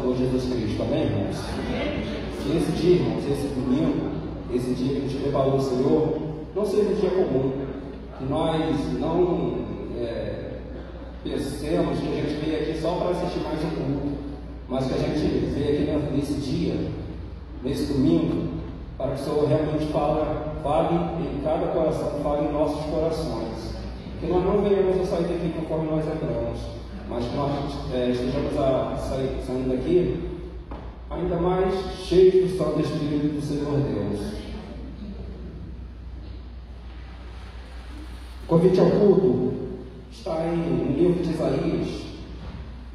Salvador Jesus Cristo, amém, irmãos? Que esse dia, irmãos, esse domingo, esse dia que a gente preparou o Senhor, não seja um dia comum, que nós não pensemos que a gente veio aqui só para assistir mais um culto, mas que a gente veio aqui nesse dia, nesse domingo, para que o Senhor realmente fale em cada coração, fale em nossos corações. Que nós não venhamos a sair daqui conforme nós entramos, mas que nós estejamos saindo daqui ainda mais cheios do Santo Espírito do Senhor Deus. O convite ao culto está no livro de Isaías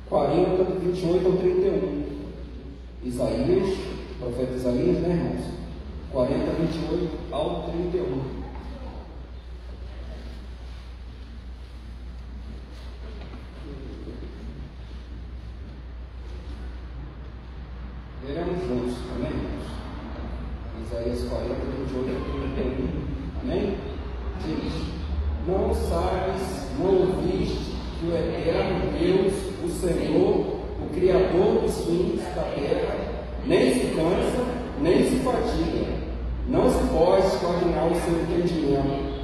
40, 28 ao 31. Isaías, profeta Isaías, né, irmãos? 40, 28 ao 31. Veremos juntos, amém, irmãos? Isaías 40, 28 ao 31. Amém? Diz: não sabes, não ouviste que o eterno Deus, o Senhor, o Criador dos fins da terra, nem se cansa, nem se fatiga, não se pode extraordinar o seu entendimento,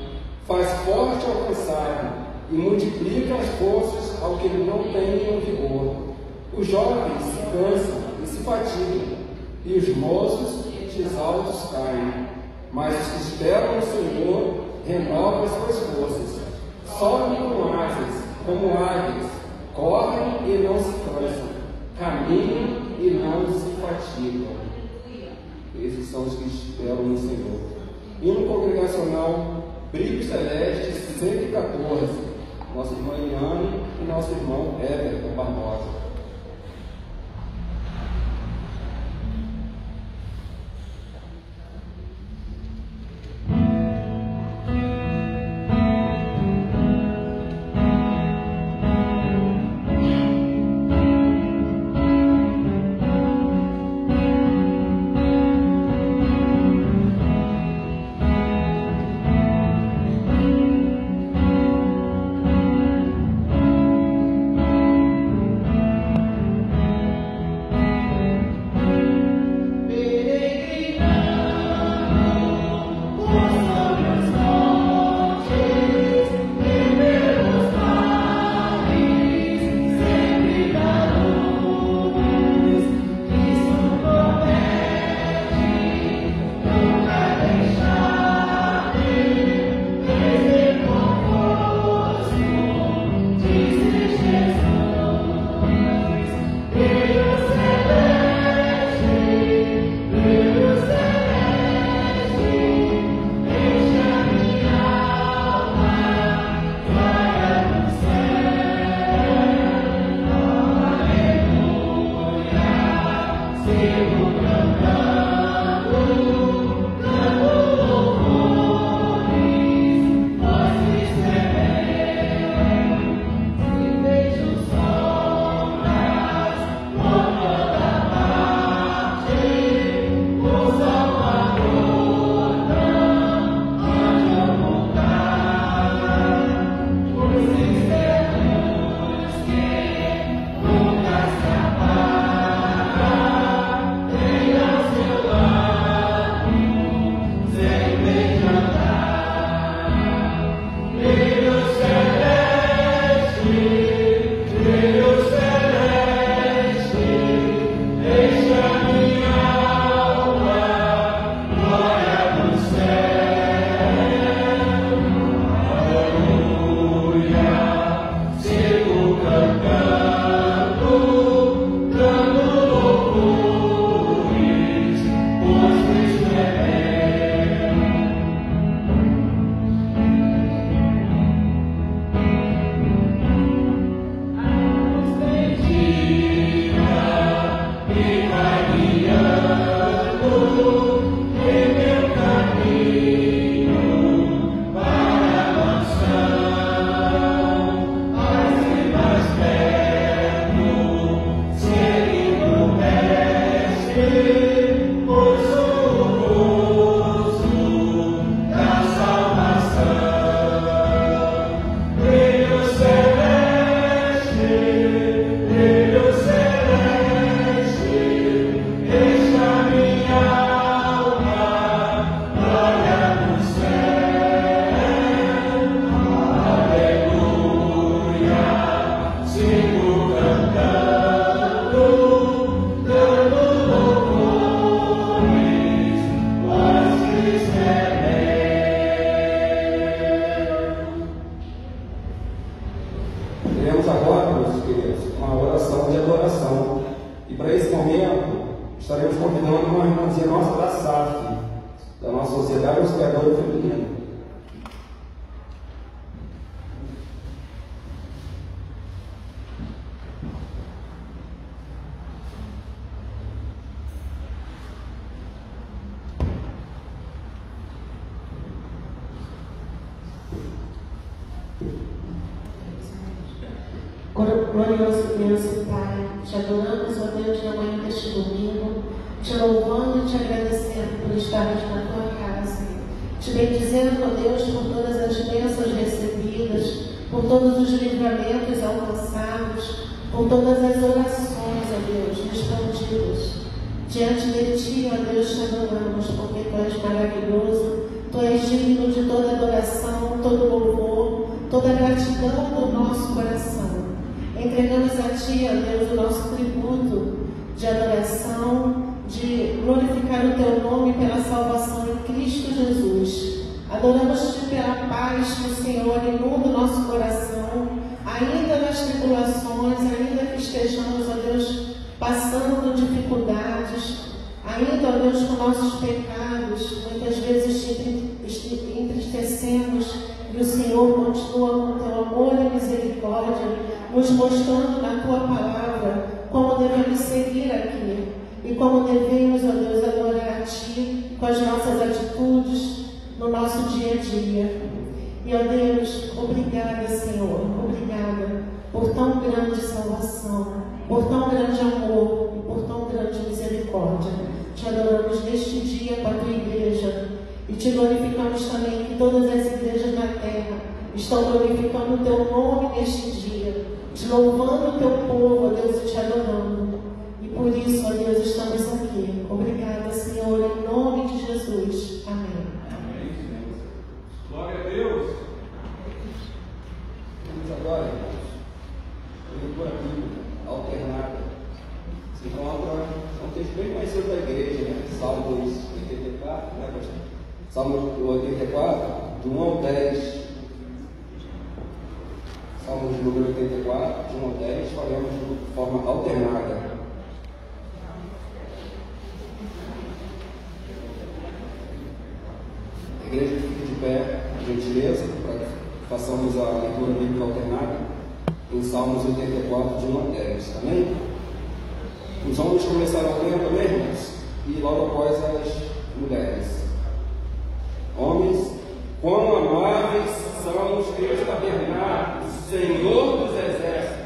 faz forte ao cansado e multiplica as forças ao que não tem vigor. Os jovens se cansam e se fatigam, e os moços e exaltos caem, mas os que esperam no Senhor renovam as suas forças, sobem como águias, correm e não se cansam, caminham e não se fatigam. Esses são os que esperam no Senhor. Hino congregacional Brilho Celeste 114, nossa irmã Eliane e nosso irmão Everton Barbosa. estaremos convidando uma irmãzinha nossa da SAF, da nossa Sociedade Auxiliadora Feminina. Glorioso Deus e Pai, te adoramos, ó Deus, na manhã deste domingo, te louvando e te agradecendo por estarmos na tua casa, te bendizendo, ó Deus, por todas as bênçãos recebidas, por todos os livramentos alcançados, por todas as orações, ó Deus, respondidas. Diante de ti, ó Deus, te adoramos, porque tu és maravilhoso, tu és digno de toda adoração, todo louvor, toda gratidão do nosso coração. Entregamos a Ti, ó Deus, o nosso tributo de adoração, de glorificar o Teu nome pela salvação em Cristo Jesus. Adoramos-te pela paz que o Senhor inunda o nosso coração, ainda nas tribulações, ainda que estejamos, ó Deus, passando dificuldades, ainda, ó Deus, com nossos pecados, muitas vezes te entristecemos, e o Senhor continua com Teu amor e misericórdia, nos mostrando na Tua palavra como devemos seguir aqui e como devemos, ó Deus, adorar a Ti com as nossas atitudes no nosso dia a dia. E, ó Deus, obrigada, Senhor, obrigada por tão grande salvação, por tão grande amor e por tão grande misericórdia. Te adoramos neste dia com a Tua igreja e te glorificamos também que todas as igrejas na terra estão glorificando o Teu nome neste dia, te louvando o Teu povo, ó Deus, e te adorando. E por isso, ó Deus, estamos aqui. Obrigada, Senhor, em nome de Jesus. Amém. Amém. Glória a Deus. Vamos agora, irmãos, leitura bíblica alternada. Se encontra um texto bem conhecido da igreja, né? Salmos 84, né, pastor? Salmos 84, de 1 ao 10. Salmos de número 84, de 1 ao 10, faremos de forma alternada. A igreja fica de pé, gentileza, para que façamos a leitura bíblica alternada em Salmos 84, de 1 ao 10, amém? Os homens começaram lendo, amém, irmãos? E logo após as mulheres. Homens, quão amáveis são os teus tabernáculos, Senhor dos exércitos.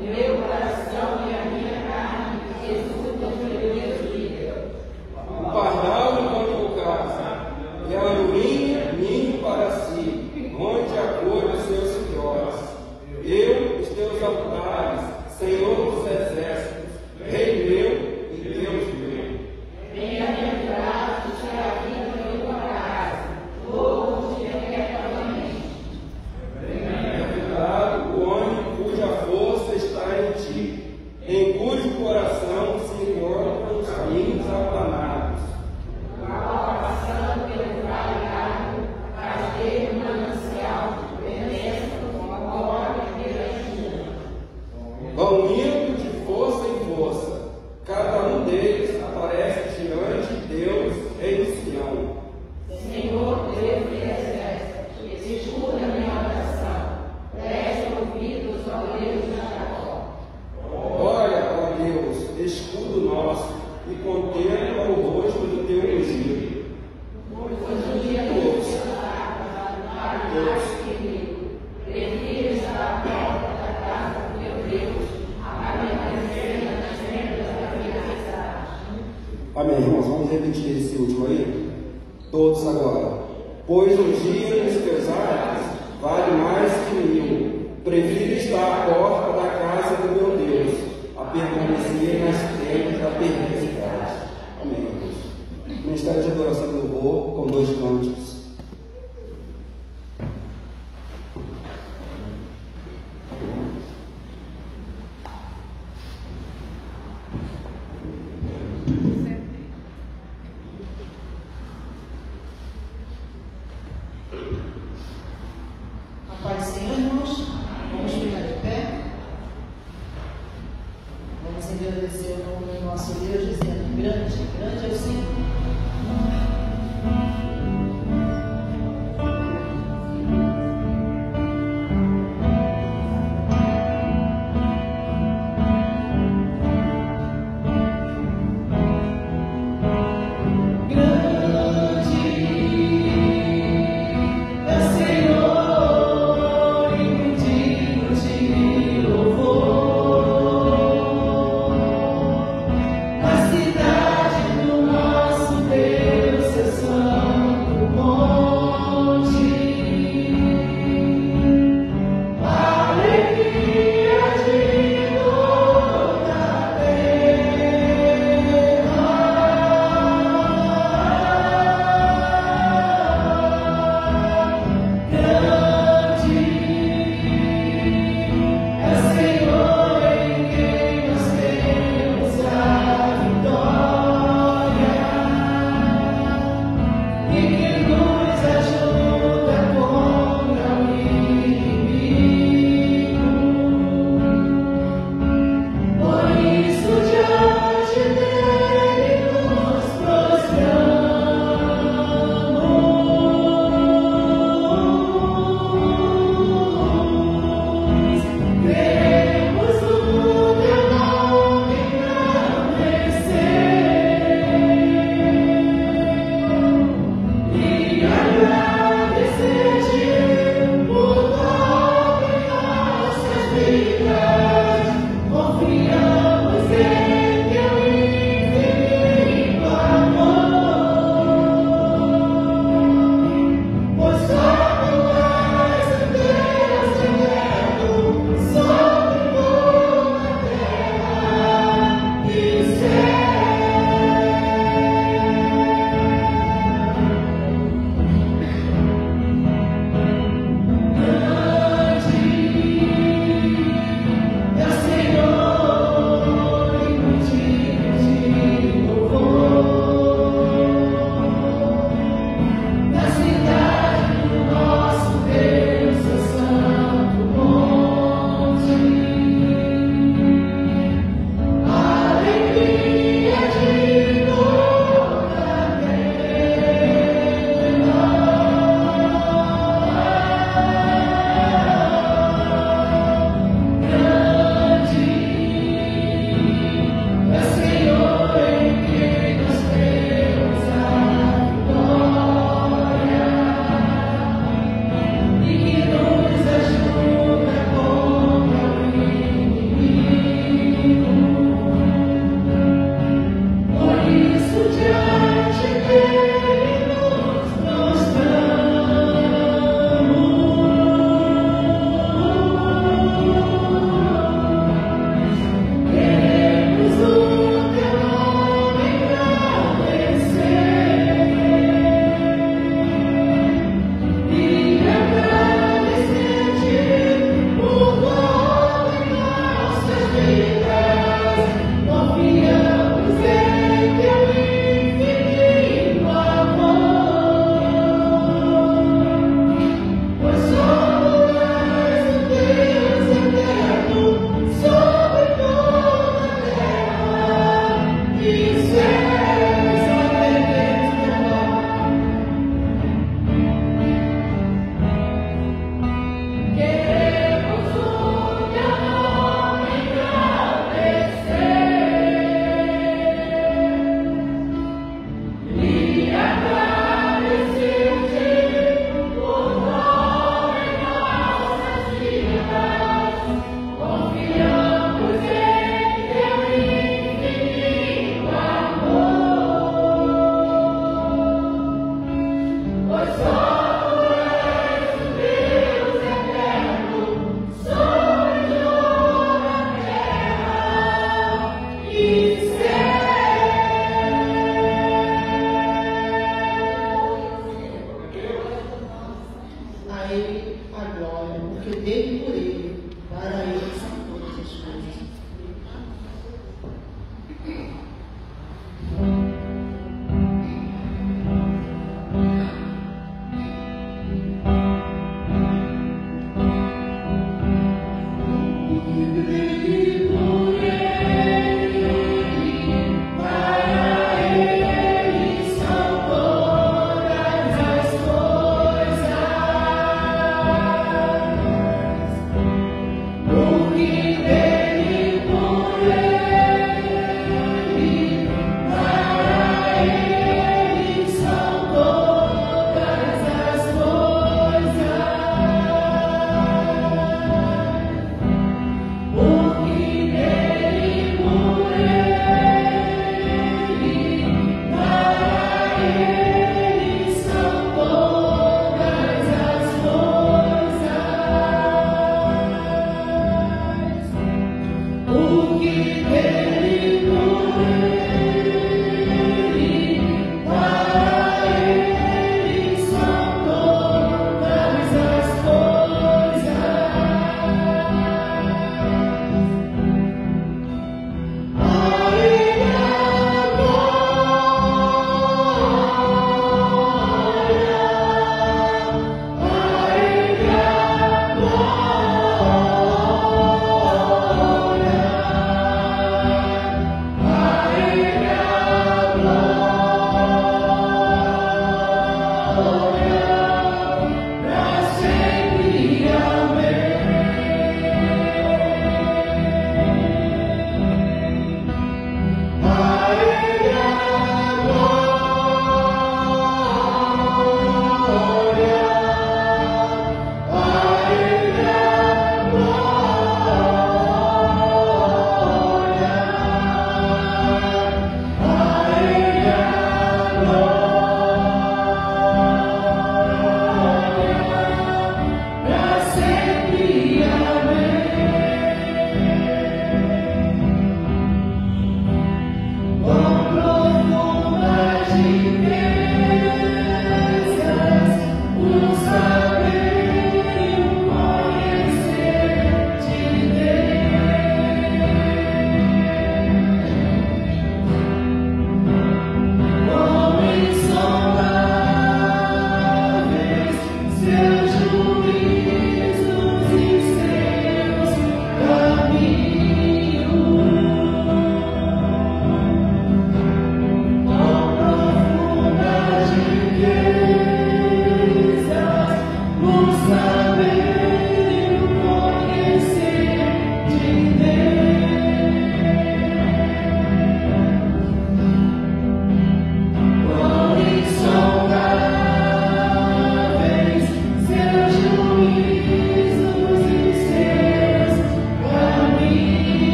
Meu coração e a minha carne exultam pelo meu dia. O pardal enquanto casa, e a andorinha ninho para si, onde acolhe os seus filhotes. Eu, os teus altares, Senhor dos exércitos, Rei meu e Deus meu. Bem-aventurado te a vida no tua casa, louvo-te eternamente. Bem-aventurado o homem cuja força está em ti, em cujo coração se encontram os caminhos aplanados. Passando pelo vale largo, faz dele um manancial, bênção com a glória peregrina. Vão indo de força em força, cada um deles aparece diante de Deus em Sião. Senhor Deus dos exércitos, escuta minha oração, preste ouvidos ao Deus de Jacó. Olha, ó Deus, escudo nosso, e contempla o rosto do teu ungido. Pois o dia do teu para o mais querido, prefiro estar à porta da casa do meu Deus, a permanecer nas tendas da minha cidade. Amém, irmãos, vamos repetir esse último aí? Todos agora. Pois um dia nos teus atos vale mais que 1000. Prefiro estar à porta da casa do meu Deus, a permanecer nas tendas da perversidade. Amém, irmãos. Ministério de adoração e louvor com 2 cânticos. A paz do Senhor, irmãos. Vamos ficar de pé. agradecer o nome do nosso Deus, dizendo: grande, grande é o Senhor.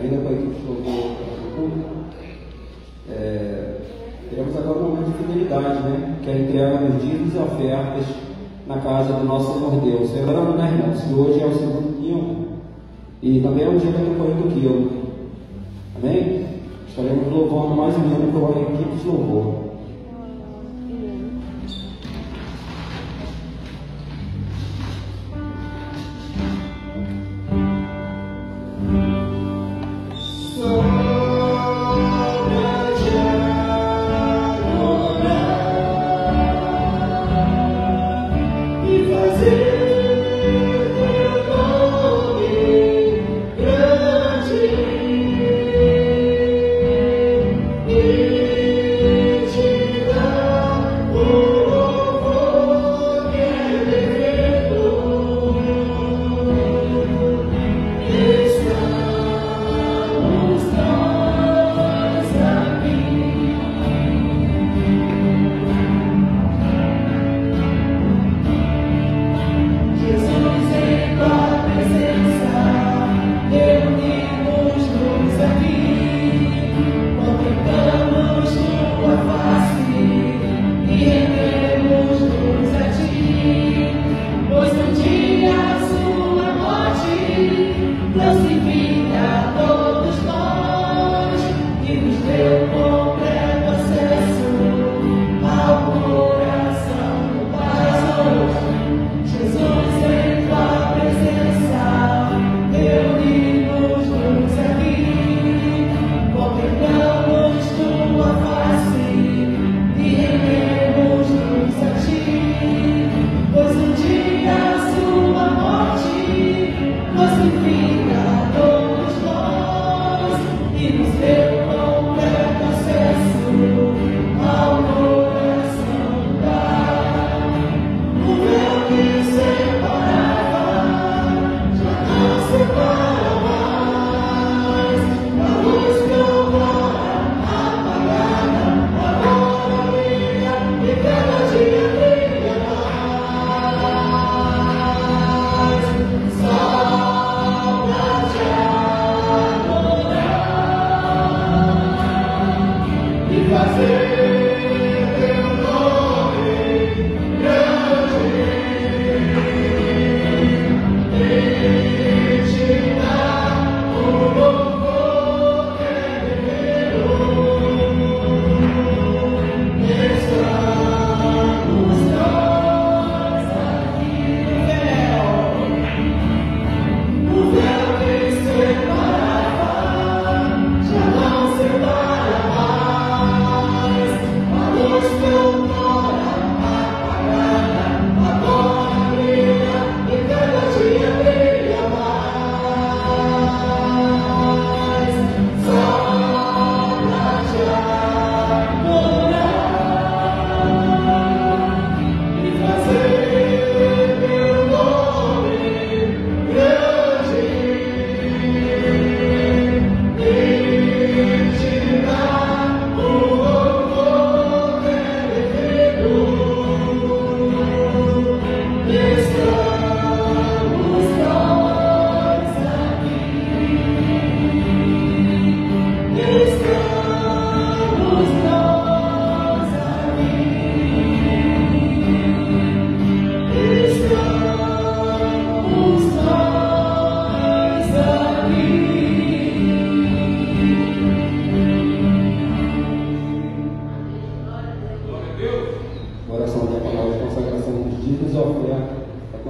ainda com a equipe que louvou o culto, teremos agora um momento de fidelidade, né? Que é a entrega dos dízimos e ofertas na casa do nosso Senhor Deus. Lembrando, né, irmãos, que hoje é o segundo domingo e também é o dia da campanha do quilo. Amém? Estaremos louvando mais um hino com a equipe de louvor. Te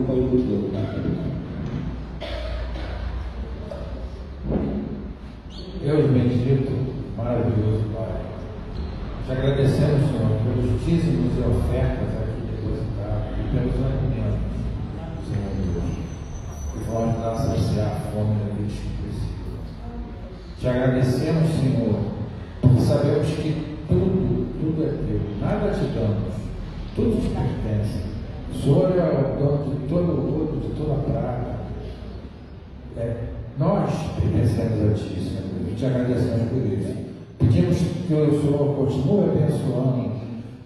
campanha do Quilo. Deus bendito, maravilhoso Pai, te agradecemos, Senhor, pelos dízimos e ofertas aqui depositados e pelos alimentos, Senhor Deus, que vão ajudar a saciar a fome daqueles que precisam. Te agradecemos, Senhor, porque sabemos que tudo é teu, nada te damos, tudo te pertence. O Senhor é o dono de todo o ouro, de toda a prata. Nós pertencemos a Ti, Senhor, e te agradecemos por isso. Pedimos que o Senhor continue abençoando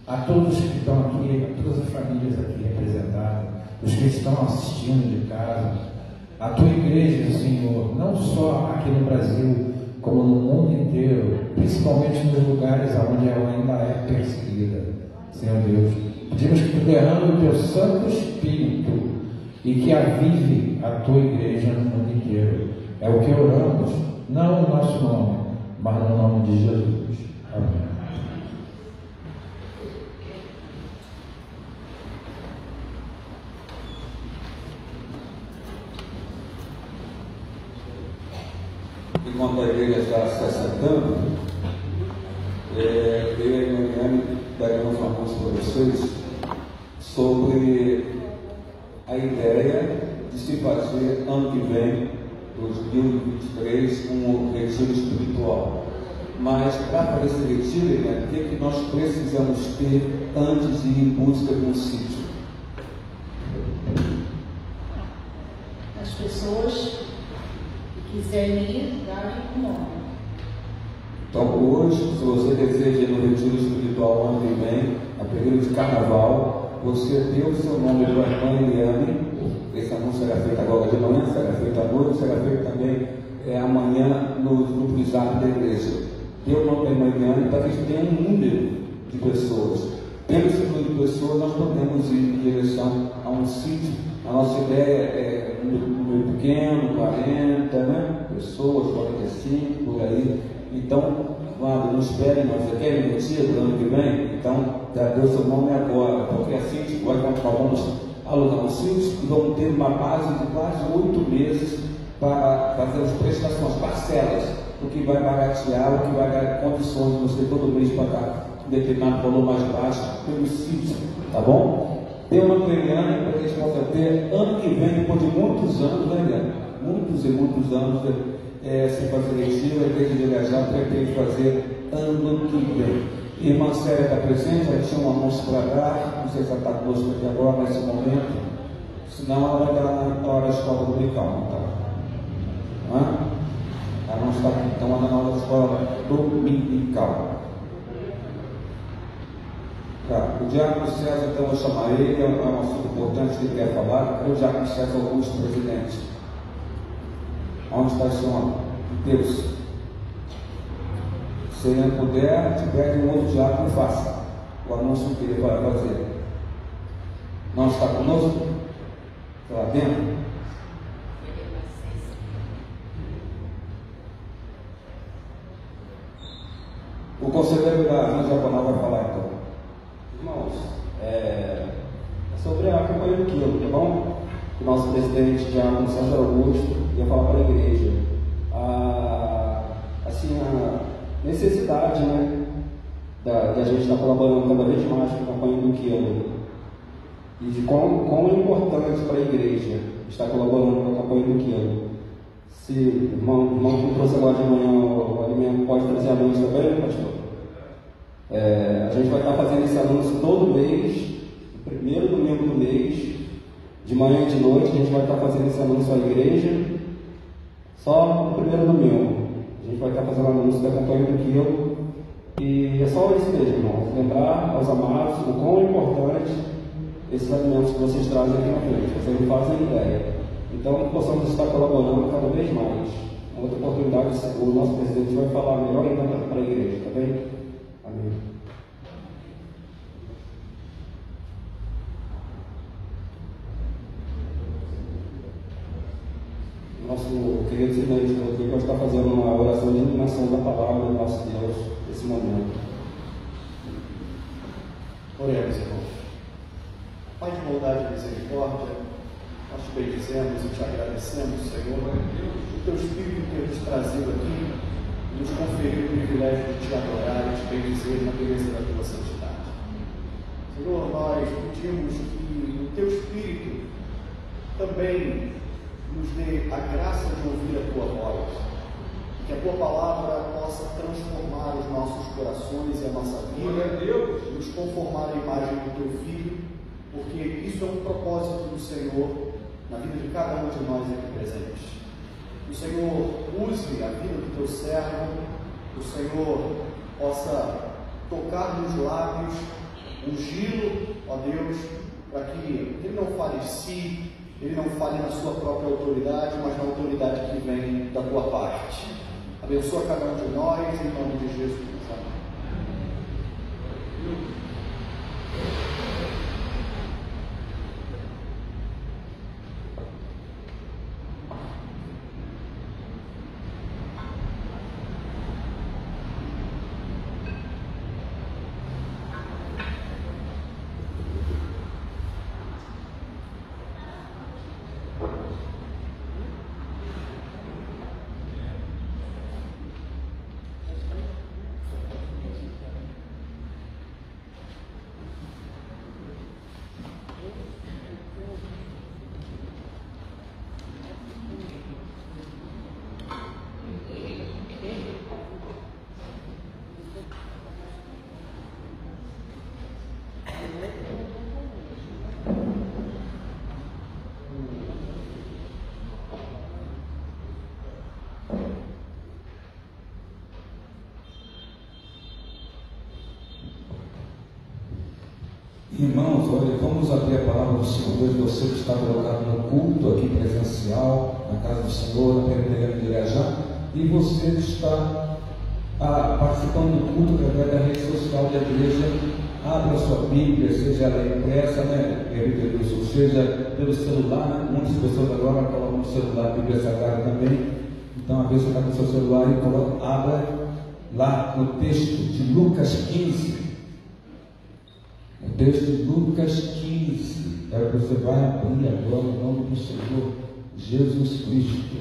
a todos que estão aqui, a todas as famílias aqui representadas, os que estão assistindo de casa, a Tua igreja, Senhor, não só aqui no Brasil, como no mundo inteiro, principalmente nos lugares onde ela ainda é perseguida, Senhor Deus. Pedimos que Tu derrame o Teu Santo Espírito e que avive a Tua igreja no mundo inteiro. É o que oramos, não no nosso nome, mas no nome de Jesus. Amém. Enquanto a igreja está se assentando, eu e a Mariane daremos um anúncio para vocês sobre a ideia de se fazer ano que vem, 2023, um retiro espiritual. Mas para fazer esse retiro, né, o que nós precisamos ter antes de ir em busca de um sítio? As pessoas que quiserem ir, darem o nome. Então hoje, se você deseja ir no retiro espiritual ano que vem, a período de carnaval, você dê o seu nome para a irmã Eliane. Esse anúncio será feito agora de manhã, será feito à noite, será feito também amanhã no grupo zap da igreja. Dê o nome da irmã Eliane para que a gente tenha um número de pessoas. Tendo esse número de pessoas, nós podemos ir em direção a um sítio. A nossa ideia é um número pequeno, 40, né? Pessoas, 45, por aí. Então, não esperem, nós já querem retiro do ano que vem, então já deu seu nome agora, porque assim nós vamos alugar um sítio e vamos ter uma base de quase 8 meses para fazer as prestações, parcelas, o que vai baratear, o que vai dar condições de você todo mês pagar um determinado valor mais baixo pelo sítio, tá bom? Tem uma Eliane para que a gente possa ter ano que vem, depois de muitos anos, né, Eliane? Muitos e muitos anos sem fazer retiro, a igreja de Irajá pretende fazer ano que vem. Irmã Célia está presente, ela tinha um anúncio para dar, não sei se ela está conosco aqui agora, nesse momento, senão ela vai dar na hora da escola dominical, não está? Não é? Ela não está aqui, então ela na hora da escola dominical. Tá. O Diácono César, então, eu vou chamar ele, é um assunto importante que ele quer falar. É o Diácono César Augusto, presidente. Onde está esse homem? Deus. Se ele não puder, te pede um outro diácono e faça o anúncio que ele vai fazer. Não está conosco? Está lá dentro? O conselheiro da Rã Diaconal vai falar então. Irmãos, é sobre a campanha do Quilo, tá bom? O nosso presidente, Diácono César Augusto, ia falar para a igreja. A necessidade, né, da gente estar colaborando cada vez mais com a campanha do Quilo. E de quão é importante para a igreja estar colaborando com a campanha do Quilo. Se o irmão que trouxe agora de manhã o alimento pode trazer anúncio também, pastor? A gente vai estar fazendo esse anúncio todo mês, no primeiro domingo do mês, de manhã e de noite. A gente vai estar fazendo esse anúncio à igreja, só no primeiro domingo. A gente vai estar fazendo o anúncio da campanha do Quilo. E é só isso mesmo, irmãos. Lembrar aos amados o quão é importante esses alimentos que vocês trazem aqui na frente. Vocês não fazem ideia. Então, possamos estar colaborando cada vez mais. Outra oportunidade, o nosso presidente vai falar melhor ainda para a igreja, tá bem? Amém. Nosso querido Silêncio aqui vai estar fazendo uma oração de iluminação da palavra do nosso Deus nesse momento. Oremos, irmãos. Pai de bondade e misericórdia, Nós te bendizemos e te agradecemos, Senhor, o teu Espírito ter nos trazido aqui, nos conferiu o privilégio de te adorar e te bendizer na beleza da tua santidade. Senhor, nós pedimos que o teu Espírito também nos dê a graça de ouvir a tua voz, que a tua palavra possa transformar os nossos corações e a nossa vida, nos conformar à imagem do teu Filho, porque isso é um propósito do Senhor na vida de cada um de nós aqui presentes. Que o Senhor use a vida do teu servo, que o Senhor possa tocar nos lábios, ungí-lo, ó Deus, para que ele não fale de si, ele não fale na sua própria autoridade, mas na autoridade que vem da tua parte. Abençoa cada um de nós, em nome de Jesus. Amém. Irmãos, olha, vamos abrir a palavra do Senhor. Você que está colocado no culto aqui presencial, na casa do Senhor, na Pereira de Irajá, e você que está participando do culto através da rede social da igreja, abra a sua Bíblia, seja ela impressa, né, seja pelo celular, né? Muitas pessoas agora colocam no celular a Bíblia Sagrada também. Então, às vezes você está com o seu celular e abra lá no texto de Lucas 15. O texto de Lucas 15, é o que você vai abrir agora em nome do Senhor Jesus Cristo.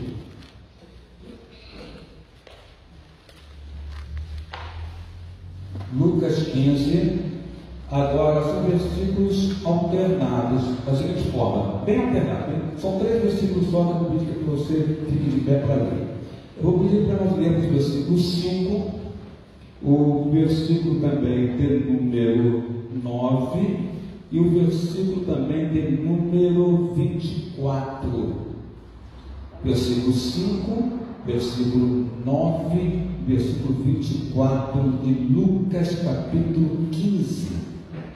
Lucas 15, agora são versículos alternados, da seguinte forma, bem alternados, são 3 versículos só da Bíblia que você fique de pé para ler. Eu vou pedir para nós lermos o versículo 5, o versículo também de número 9 e o versículo também de número 24. Versículo 5, versículo 9, versículo 24 de Lucas capítulo 15.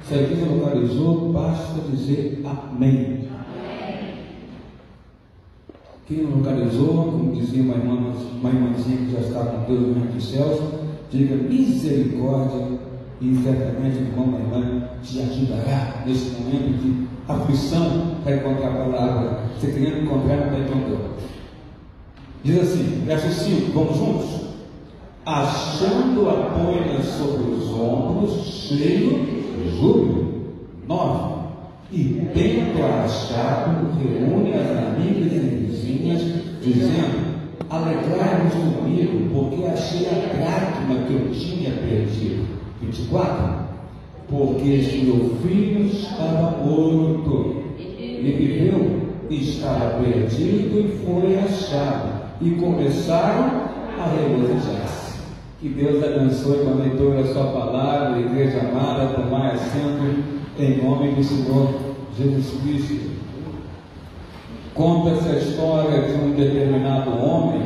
Se a igreja localizou, basta dizer amém. Quem não localizou, como dizia uma irmãzinha que já está com Deus no reino dos céus, diga misericórdia. E certamente o irmão da irmã te ajudará nesse momento de aflição para encontrar a palavra. Você querendo encontrar, não está encontrando. Diz assim, verso 5, vamos juntos? Achando apenas sobre os ombros, cheio de júbilo. 9. E tendo achado, reúne as amigas e vizinhas, dizendo: alegrai-vos comigo, porque achei a dracma que eu tinha perdido. 24. Porque este meu filho estava morto e viveu, estava perdido e foi achado, e começaram a regozijar-se. Que Deus abençoe com a leitura da sua palavra, igreja amada, tomai assento em nome do Senhor Jesus Cristo. Conta essa história de um determinado homem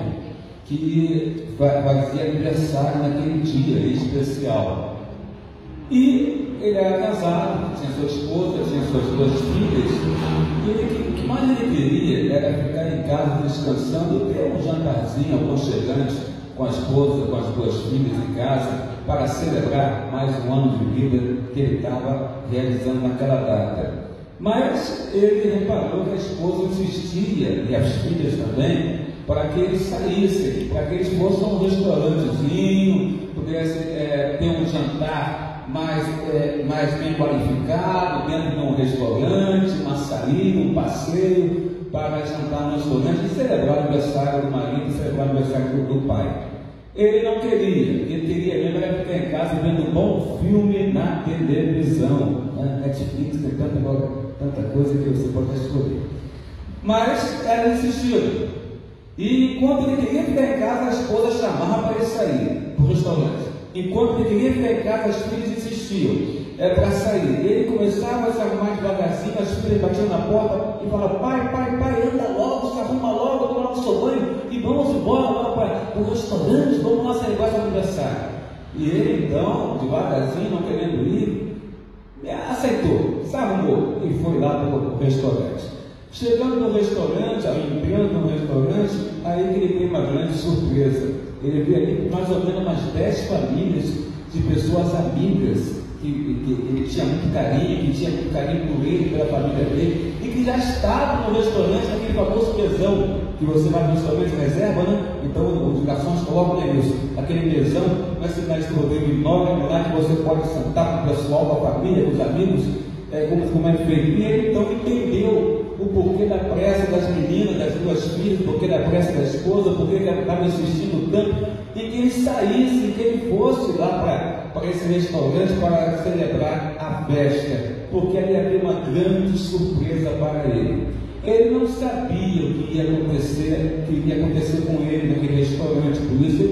que fazia aniversário naquele dia especial. E ele era casado, tinha sua esposa, tinha suas 2 filhas, e o que mais ele queria era ficar em casa descansando, ter um jantarzinho aconchegante com a esposa, com as 2 filhas em casa, para celebrar mais um ano de vida que ele estava realizando naquela data. Mas ele reparou que a esposa insistia, e as filhas também, para que eles saíssem, para que eles fossem a um restaurantezinho, pudessem ter um jantar mais bem qualificado, dentro de um restaurante, uma saída, um passeio, para jantar no restaurante e celebrar o aniversário do marido, celebrar o aniversário do pai. Ele não queria, ele queria mesmo era ficar em casa vendo um bom filme na televisão. Netflix tem tanta coisa que você pode escolher. Mas ela insistiu. E enquanto ele queria ficar em casa, a esposa chamava para ele sair para o restaurante. Enquanto ele queria ficar em casa, as filhas insistiam para sair. Ele começava a se arrumar devagarzinho, as filhas batiam na porta e falavam: pai, anda logo, se arruma logo, toma o seu banho e vamos embora para o restaurante, vamos lá celebrar seu aniversário. E ele então, devagarzinho, não querendo ir, aceitou, se arrumou e foi lá para o restaurante. Chegando no restaurante, entrando no restaurante, aí que ele tem uma grande surpresa. Ele vê ali mais ou menos umas 10 famílias de pessoas amigas que ele tinha muito carinho por ele, pela família dele, e que já estavam no restaurante, aquele famoso mesão que você vai no restaurante reserva, né? Então os garçons colocam isso, aquele mesão, mas você vai escrever enorme lá que você pode sentar com o pessoal, com a família, com os amigos, como é feito. E ele então entendeu o porquê da pressa das meninas, das duas filhas, o porquê da pressa da esposa, porquê que ela estava insistindo tanto em que ele saísse, que ele fosse lá para esse restaurante para celebrar a festa, porque ali havia uma grande surpresa para ele. Ele não sabia o que iria acontecer com ele naquele restaurante, por isso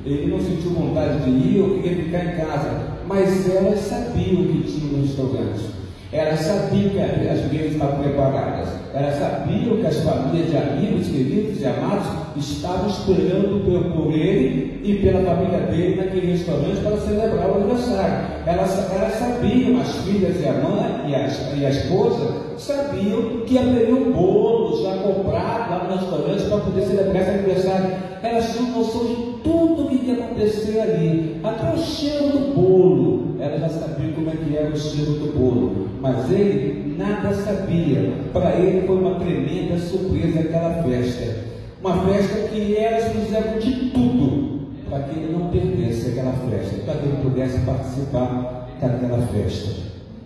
ele não sentiu vontade de ir ou queria ficar em casa, mas elas sabiam o que tinha no restaurante. Elas sabiam que as mesas estavam preparadas. Elas sabiam que as famílias de amigos, queridos e amados estavam esperando por ele e pela família dele naquele restaurante para celebrar o aniversário. Elas sabiam, as filhas e a mãe e a esposa sabiam que haveria um bolo já comprado lá no restaurante para poder celebrar esse aniversário. Elas tinham noção de tudo o que ia acontecer ali, até o cheiro do bolo. Elas já sabiam como é que era o cheiro do bolo, mas ele nada sabia. Para ele foi uma tremenda surpresa aquela festa, uma festa que elas fizeram de tudo para que ele não perdesse aquela festa, para que ele pudesse participar daquela festa.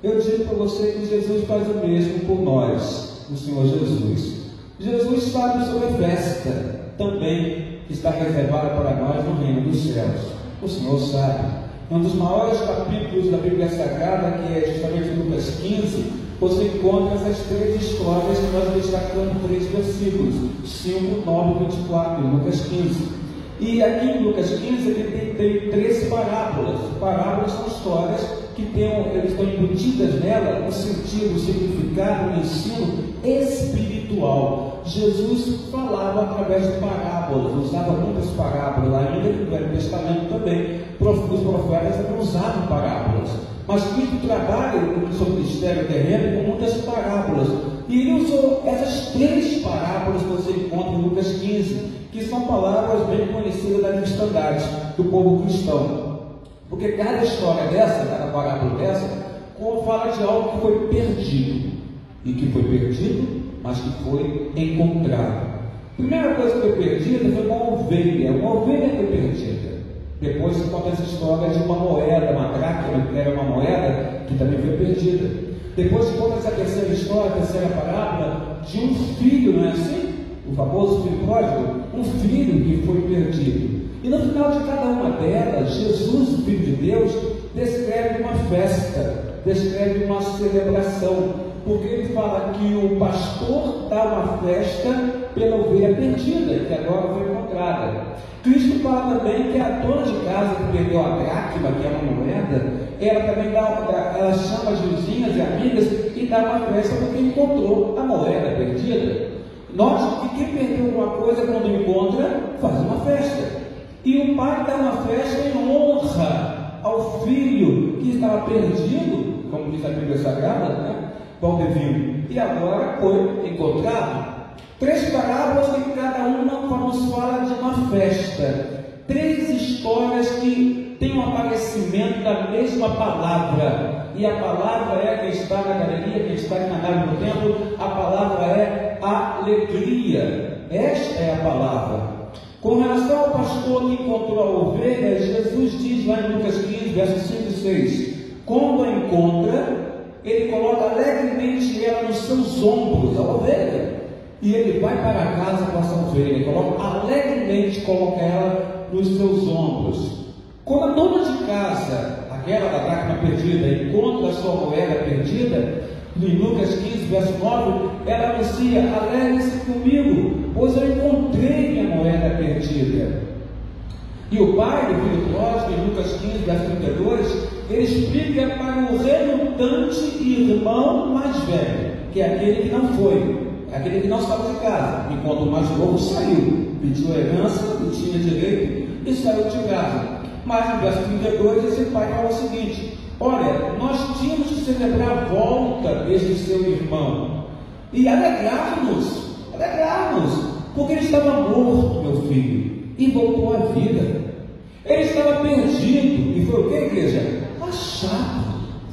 Eu digo para você que Jesus faz o mesmo por nós, o Senhor Jesus. Jesus sabe sobre a festa também que está reservada para nós no reino dos céus. O Senhor sabe. Um dos maiores capítulos da Bíblia Sagrada, que é justamente Lucas 15, você encontra essas 3 histórias que nós destacamos 3 versículos, 5, 9 e 24, em Lucas 15. E aqui em Lucas 15 ele tem 3 parábolas. Parábolas são histórias que eles estão embutidas nela um sentido, um significado, um ensino espiritual. Jesus falava através de parábolas, usava muitas parábolas, ainda no Velho Testamento também. Os profetas não usavam parábolas, mas Cristo trabalha no seu ministério terreno com muitas parábolas. E ele usou essas 3 parábolas que você encontra em Lucas 15, que são palavras bem conhecidas da cristandade, do povo cristão. Porque cada história dessa, cada parábola dessa, fala de algo que foi perdido, e que foi perdido, mas que foi encontrado. A primeira coisa que foi perdida foi uma ovelha foi perdida. Depois se conta essa história de uma moeda, uma dracma, que era uma moeda que também foi perdida. Depois se conta essa terceira história, a terceira parábola, de um filho, não é assim? O famoso filho pródigo, um filho que foi perdido. E no final de cada uma delas, Jesus, o Filho de Deus, descreve uma festa, descreve uma celebração, porque ele fala que o pastor dá uma festa pela ovelha perdida, que agora foi encontrada. Cristo fala também que a dona de casa que perdeu a dracma, que é uma moeda, ela também ela chama as vizinhas e amigas e dá uma festa porque encontrou a moeda perdida. Note que quem perdeu alguma coisa quando encontra, faz uma festa. E o pai dá uma festa em honra ao filho que estava perdido, como diz a Bíblia Sagrada, né? Valdevinho, e agora foi encontrado. 3 parábolas que cada uma nos fala de uma festa. 3 histórias que têm um aparecimento da mesma palavra. E a palavra é, quem está na galeria, quem está na nave do templo, a palavra é alegria. Esta é a palavra. Com relação ao pastor que encontrou a ovelha, Jesus diz lá em Lucas 15, versos 5 e 6, quando a encontra, ele coloca alegremente ela nos seus ombros, a ovelha. e ele vai para casa com essa ovelha, alegremente coloca ela nos seus ombros. Quando a dona de casa, aquela da dracma perdida, encontra a sua moeda perdida, em Lucas 15, verso 9, ela anuncia: alegre-se comigo, pois eu encontrei minha moeda perdida. E o pai do filho pródigo, em Lucas 15, verso 32, ele explica para o relutante irmão mais velho, que é aquele que não foi, aquele que não estava de casa, enquanto o mais novo saiu, pediu a herança e tinha direito e saiu de casa. Mas no verso 32, esse pai fala o seguinte: olha, nós tínhamos que celebrar a volta deste seu irmão e alegrarmos, porque ele estava morto, meu filho, e voltou à vida. Ele estava perdido e foi o que, igreja? Achado,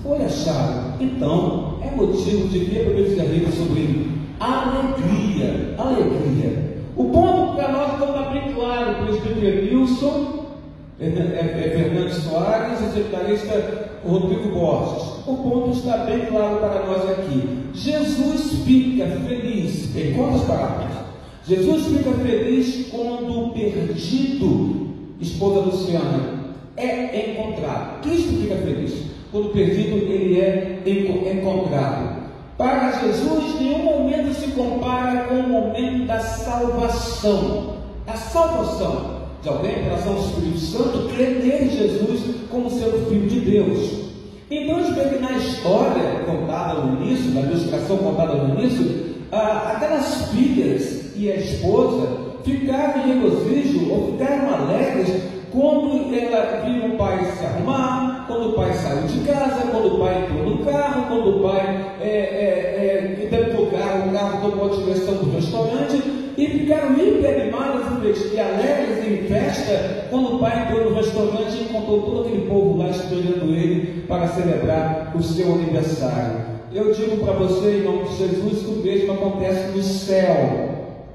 foi achado. Então, é motivo de ver para dizer sobre alegria. O ponto para nós está bem claro, o presbítero Nilson, Fernando Soares e o seminarista Rodrigo Borges. O ponto está bem claro para nós aqui. Jesus fica feliz, em quantas palavras? Jesus fica feliz quando o perdido, esposa Luciana, é encontrado. Cristo fica feliz quando o perdido ele é encontrado. Para Jesus, nenhum momento se compara com o momento da salvação. A salvação de alguém em relação ao Espírito Santo, crer nele, Jesus, como sendo Filho de Deus. Então, a gente vê que na história contada no início, na ilustração contada no início, aquelas filhas e a esposa ficaram em regozijo ou ficaram alegres quando ela viu o pai se arrumar, quando o pai saiu de casa, quando o pai entrou no carro, quando o pai dentro do carro, o carro tomou a direção do restaurante, e ficaram hiper animadas e alegres em festa quando o pai entrou no restaurante e encontrou todo aquele povo lá esperando ele para celebrar o seu aniversário. Eu digo para você, em nome de Jesus, que o mesmo acontece no céu.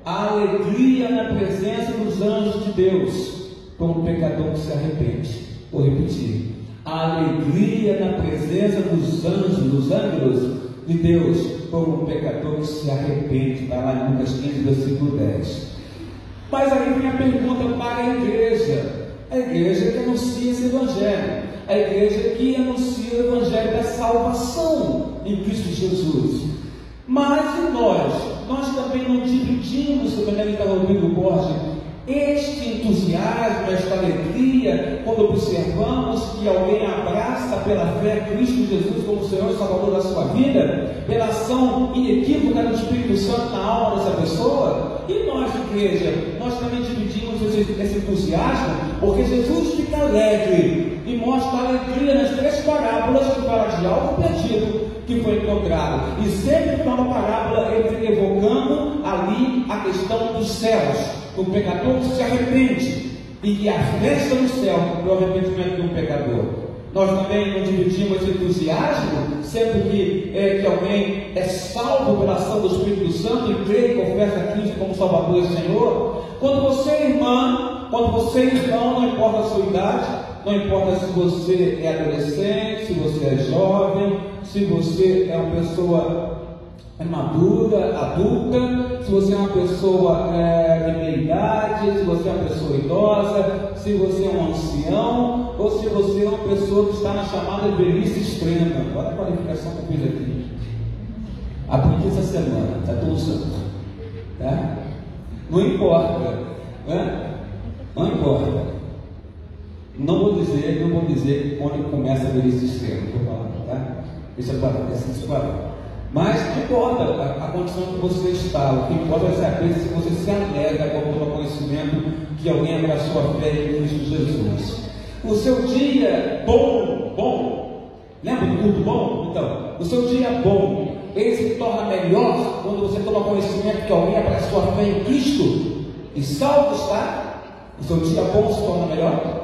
A alegria na presença dos anjos de Deus por um pecador que se arrepende. Vou repetir: a alegria na presença dos ângelos de Deus por um pecador que se arrepende. Está lá em Lucas 15, versículo 10. Mas aí vem a pergunta para a igreja que anuncia esse evangelho, a igreja que anuncia o evangelho da salvação em Cristo Jesus. Mas e nós também não dividimos, como ele estava ouvindo o Borges, este entusiasmo, esta alegria, quando observamos que alguém abraça pela fé Cristo Jesus como Senhor e Salvador da sua vida, pela ação inequívoca do Espírito Santo na alma dessa pessoa. E nós, igreja, nós também dividimos esse entusiasmo, porque Jesus fica alegre e mostra a alegria nas 3 parábolas que fala de algo perdido que foi encontrado. E sempre que uma parábola ele fica evocando ali a questão dos céus, do pecador que se arrepende e a festa no céu para o arrependimento de um pecador. Nós também não dividimos esse entusiasmo sempre que alguém é salvo pela ação do Espírito Santo e crê e confessa a Cristo como Salvador e Senhor. Quando você é irmã, não importa a sua idade, não importa se você é adolescente, se você é jovem, se você é uma pessoa madura, adulta, se você é uma pessoa de meia idade, se você é uma pessoa idosa, se você é um ancião, ou se você é uma pessoa que está na chamada velhice extrema. Olha a qualificação que eu fiz aqui. Aprendi essa semana, está tudo certo. Tá? Não importa, né? Não importa. Não vou dizer onde começa a velhice extrema, vou falar, tá? Isso é para mas não importa a condição que você está, o que importa é saber se você se alegra quando toma conhecimento que alguém abraçou a fé em Cristo Jesus. O seu dia bom, lembra do culto bom? Então, o seu dia bom, ele se torna melhor quando você toma conhecimento que alguém abraçou a fé em Cristo e salvo está. O seu dia bom se torna melhor.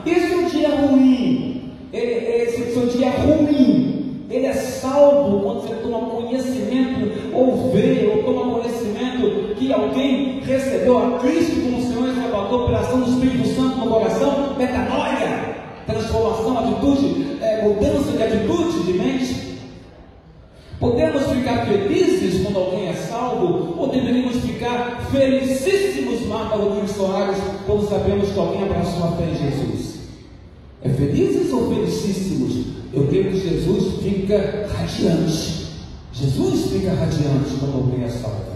E o seu dia ruim? Esse seu dia ruim, ele é salvo quando você toma conhecimento, ou vê, ou toma conhecimento que alguém recebeu a Cristo como Senhor e Salvador pela ação do Espírito Santo no coração, metanoia, transformação, atitude, mudança de atitude, de mente. Podemos ficar felizes quando alguém é salvo, ou felicíssimos, Marta Rodrigues Soares, quando sabemos que alguém abraçou a fé em Jesus. É felizes ou felicíssimos? Eu creio que Jesus fica radiante. Jesus fica radiante quando alguém é salvo.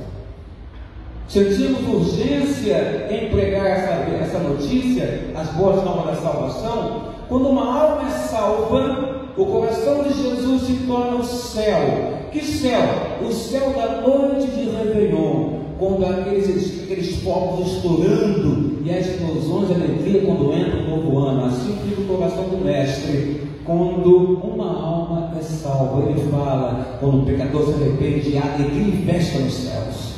Sentimos urgência em pregar essa notícia, as boas novas da salvação, quando uma alma é salva, o coração de Jesus se torna o céu. Que céu? O céu da noite de Réveillon, quando aqueles fogos estourando e as explosões de alegria quando entra o novo ano. Assim fica o coração do Mestre quando uma alma é salva. Ele fala, quando o pecador se arrepende, a alegria investe nos céus.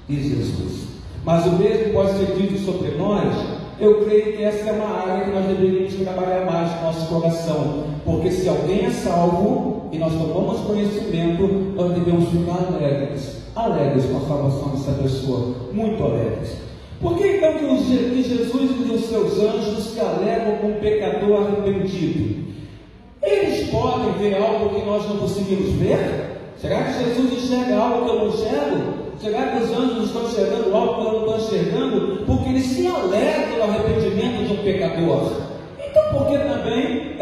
Diz Jesus. Mas o mesmo pode ser dito sobre nós. Eu creio que essa é uma área que nós deveríamos trabalhar mais no nosso coração, porque se alguém é salvo e nós tomamos conhecimento, nós devemos ficar alegres com a salvação dessa pessoa, muito alegres. Por que então que Jesus e os seus anjos se alegram com o pecador arrependido? Eles podem ver algo que nós não conseguimos ver? Será que Jesus enxerga algo que eu não enxergo? Será que os anjos estão enxergando algo que eu não estou enxergando? Porque eles se alegram no arrependimento de um pecador. Então por que também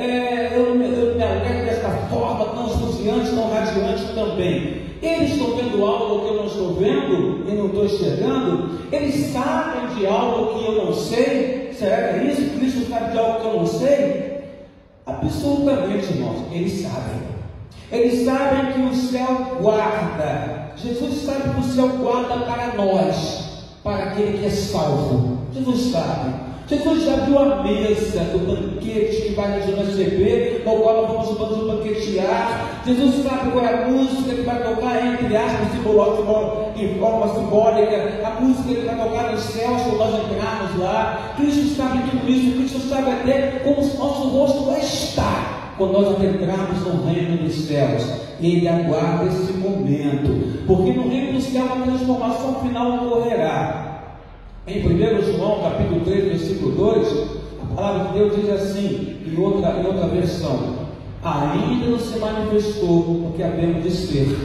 eu me alegro desta forma tão esfuziante, tão radiante também? Eles estão vendo algo que eu não estou vendo e não estou enxergando? Eles sabem de algo que eu não sei? Será que é isso? Cristo sabe de algo que eu não sei? Absolutamente, irmãos, eles sabem. Eles sabem que o céu guarda. Jesus sabe que o céu guarda para nós, para aquele que é salvo. Jesus sabe. Jesus já viu a mesa do banquete que vai nos receber, no qual nós vamos banquetear. Jesus sabe qual é a música que vai tocar, entre aspas, em forma simbólica, a música que vai tocar nos céus quando nós entrarmos lá. Cristo sabe tudo isso. Cristo sabe até como o nosso rosto vai estar quando nós adentrarmos no reino dos céus. Ele aguarda esse momento, porque no reino dos céus a transformação final ocorrerá. Em 1 João capítulo 3, versículo 2, a palavra de Deus diz assim, em outra versão: ainda não se manifestou o que havemos de ser,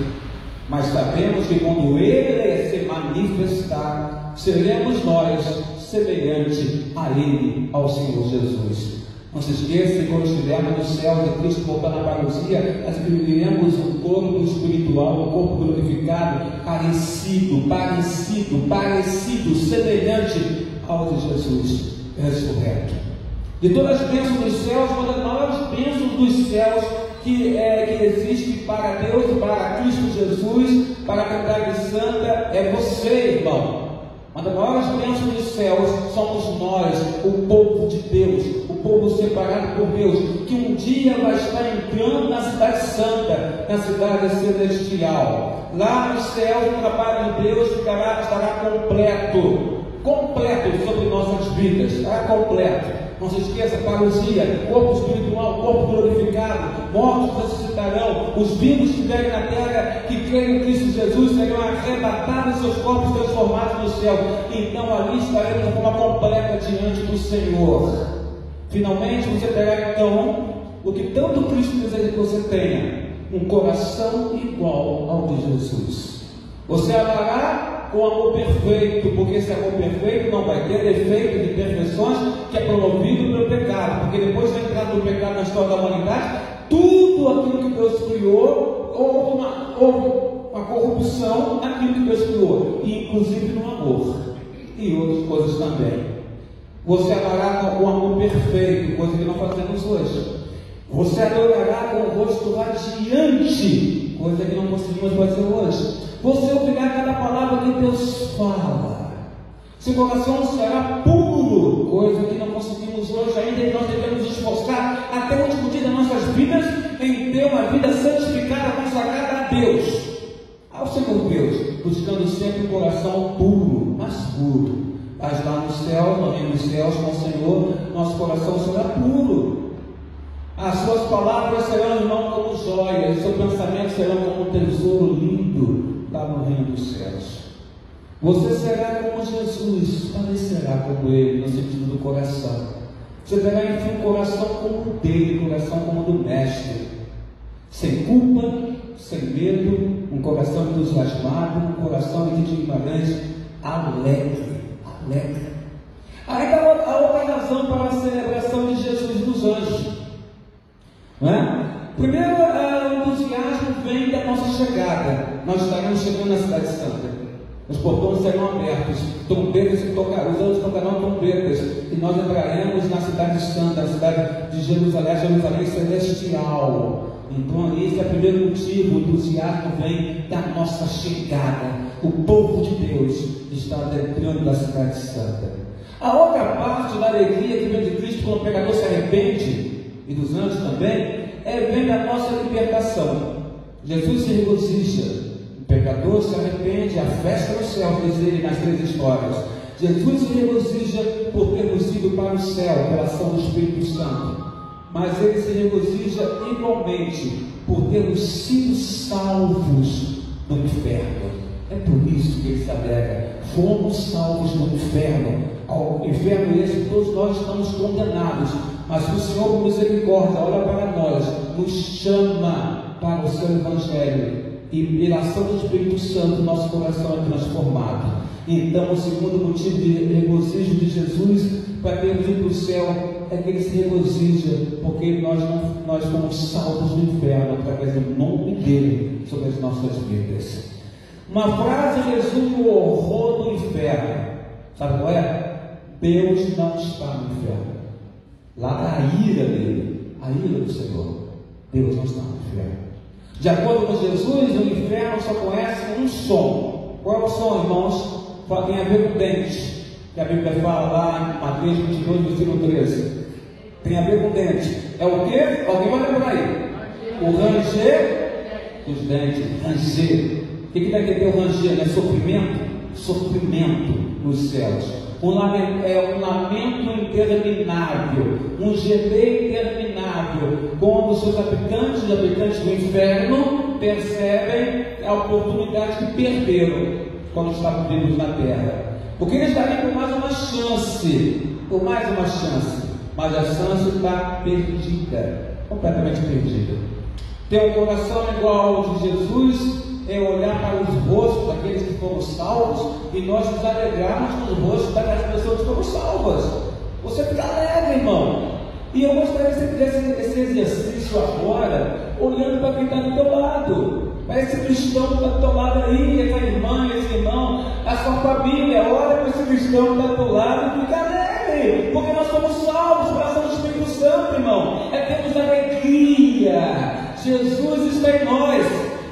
mas sabemos que quando Ele se manifestar, seremos nós semelhante a Ele, ao Senhor Jesus. Não se esqueça que quando estivermos no céu de Cristo voltando à parousia, nós viveremos um corpo espiritual, um corpo glorificado, parecido, semelhante ao de Jesus ressurreto. De todas as bênçãos dos céus, uma das maiores bênçãos dos céus que existe para Deus, para Cristo Jesus, para a Trindade Santa, é você, irmão. Uma das maiores bênçãos dos céus somos nós, o povo de Deus, o povo separado por Deus, que um dia vai estar entrando na cidade santa, na cidade celestial. Lá no céu, o trabalho de Deus estará completo sobre nossas vidas, estará completo. Não se esqueça, parousia, corpo espiritual, corpo glorificado, mortos ressuscitarão, os vivos que estiverem na terra, que creem em Cristo Jesus, serão arrebatados e seus corpos transformados no céu. Então ali estaremos de forma completa diante do Senhor. Finalmente você terá então o que tanto Cristo deseja que você tenha: um coração igual ao de Jesus. Você amará com amor perfeito, porque esse amor perfeito não vai ter defeito de perfeições que é promovido pelo pecado, porque depois da entrada do pecado na história da humanidade, tudo aquilo que Deus criou, houve uma corrupção naquilo que Deus criou, inclusive no amor e outras coisas também. Você amará com o amor perfeito, coisa que não fazemos hoje. Você adorará com o rosto radiante, coisa que não conseguimos fazer hoje. Você ouvirá cada palavra que Deus fala. Seu coração será puro, coisa que não conseguimos hoje ainda, e nós devemos esforçar até o último dia das nossas vidas em ter uma vida santificada, consagrada a Deus, ao Senhor Deus, buscando sempre um coração puro, mas puro. Mas lá no céu, no reino dos céus, com o Senhor, nosso coração será puro. As suas palavras serão, irmão, como joias, seu pensamento será como um tesouro lindo lá no reino dos céus. Você será como Jesus, parecerá como Ele, no sentido do coração. Você terá, enfim, um coração como o dele, um coração como o do Mestre, sem culpa, sem medo, um coração entusiasmado, um coração de Guimarães, alegre. Aí está a outra razão para a celebração de Jesus dos anjos, não é? Primeiro, o entusiasmo vem da nossa chegada. Nós estaremos chegando na cidade santa, os portões serão abertos, trombetas se tocarão, os anjos tocarão trombetas, e nós entraremos na cidade santa, na cidade de Jerusalém, Jerusalém celestial. Então esse é o primeiro motivo. O entusiasmo vem da nossa chegada. O povo de Deus está adentrando da cidade santa. A outra parte da alegria que vem de Cristo quando o pecador se arrepende, e dos anjos também, vem da nossa libertação. Jesus se regozija, o pecador se arrepende, a festa no céu, diz ele nas 3 histórias. Jesus se regozija por termos ido para o céu pela ação do Espírito Santo, mas ele se regozija igualmente por termos sido salvos do inferno. É por isso que ele se alegra. Fomos salvos do inferno. Ao inferno esse, todos nós estamos condenados, mas o Senhor, com misericórdia, olha para nós, nos chama para o seu Evangelho, e pela ação do Espírito Santo nosso coração é transformado. Então o segundo motivo de regozijo de Jesus para termos ido para o céu é que ele se regozija porque nós fomos salvos do inferno através do nome dele sobre as nossas vidas. Uma frase resume o horror do inferno. Sabe qual é? Deus não está no inferno. Lá a ira dele, a ira do Senhor. Deus não está no inferno. De acordo com Jesus, o inferno só conhece um som. Qual é o som, irmãos? Tem a ver com dente, que a Bíblia fala lá em Mateus 22, versículo 13. Tem a ver com dente. É o quê? Alguém vai lembrar aí? O ranger dos dentes. Ranger. O que vai entender o ranger? É sofrimento? Sofrimento nos céus. É um lamento interminável, um gemer interminável, quando os seus habitantes e habitantes do inferno percebem a oportunidade que perderam quando estavam vivos na terra, porque eles dariam por mais uma chance, mas a chance está perdida, completamente perdida. Ter um coração igual ao de Jesus é olhar para os rostos daqueles que foram salvos e nós nos alegrarmos nos rostos daquelas pessoas que foram salvas. Você fica alegre, irmão. E eu gostaria que você fizesse esse exercício agora, olhando para quem está do teu lado. Para esse cristão que está do teu lado aí, essa irmã, esse irmão, a sua família. Olha para esse cristão que está do teu lado e fica alegre, porque nós somos salvos pela ação do Espírito Santo, irmão. Temos alegria. Jesus está em nós.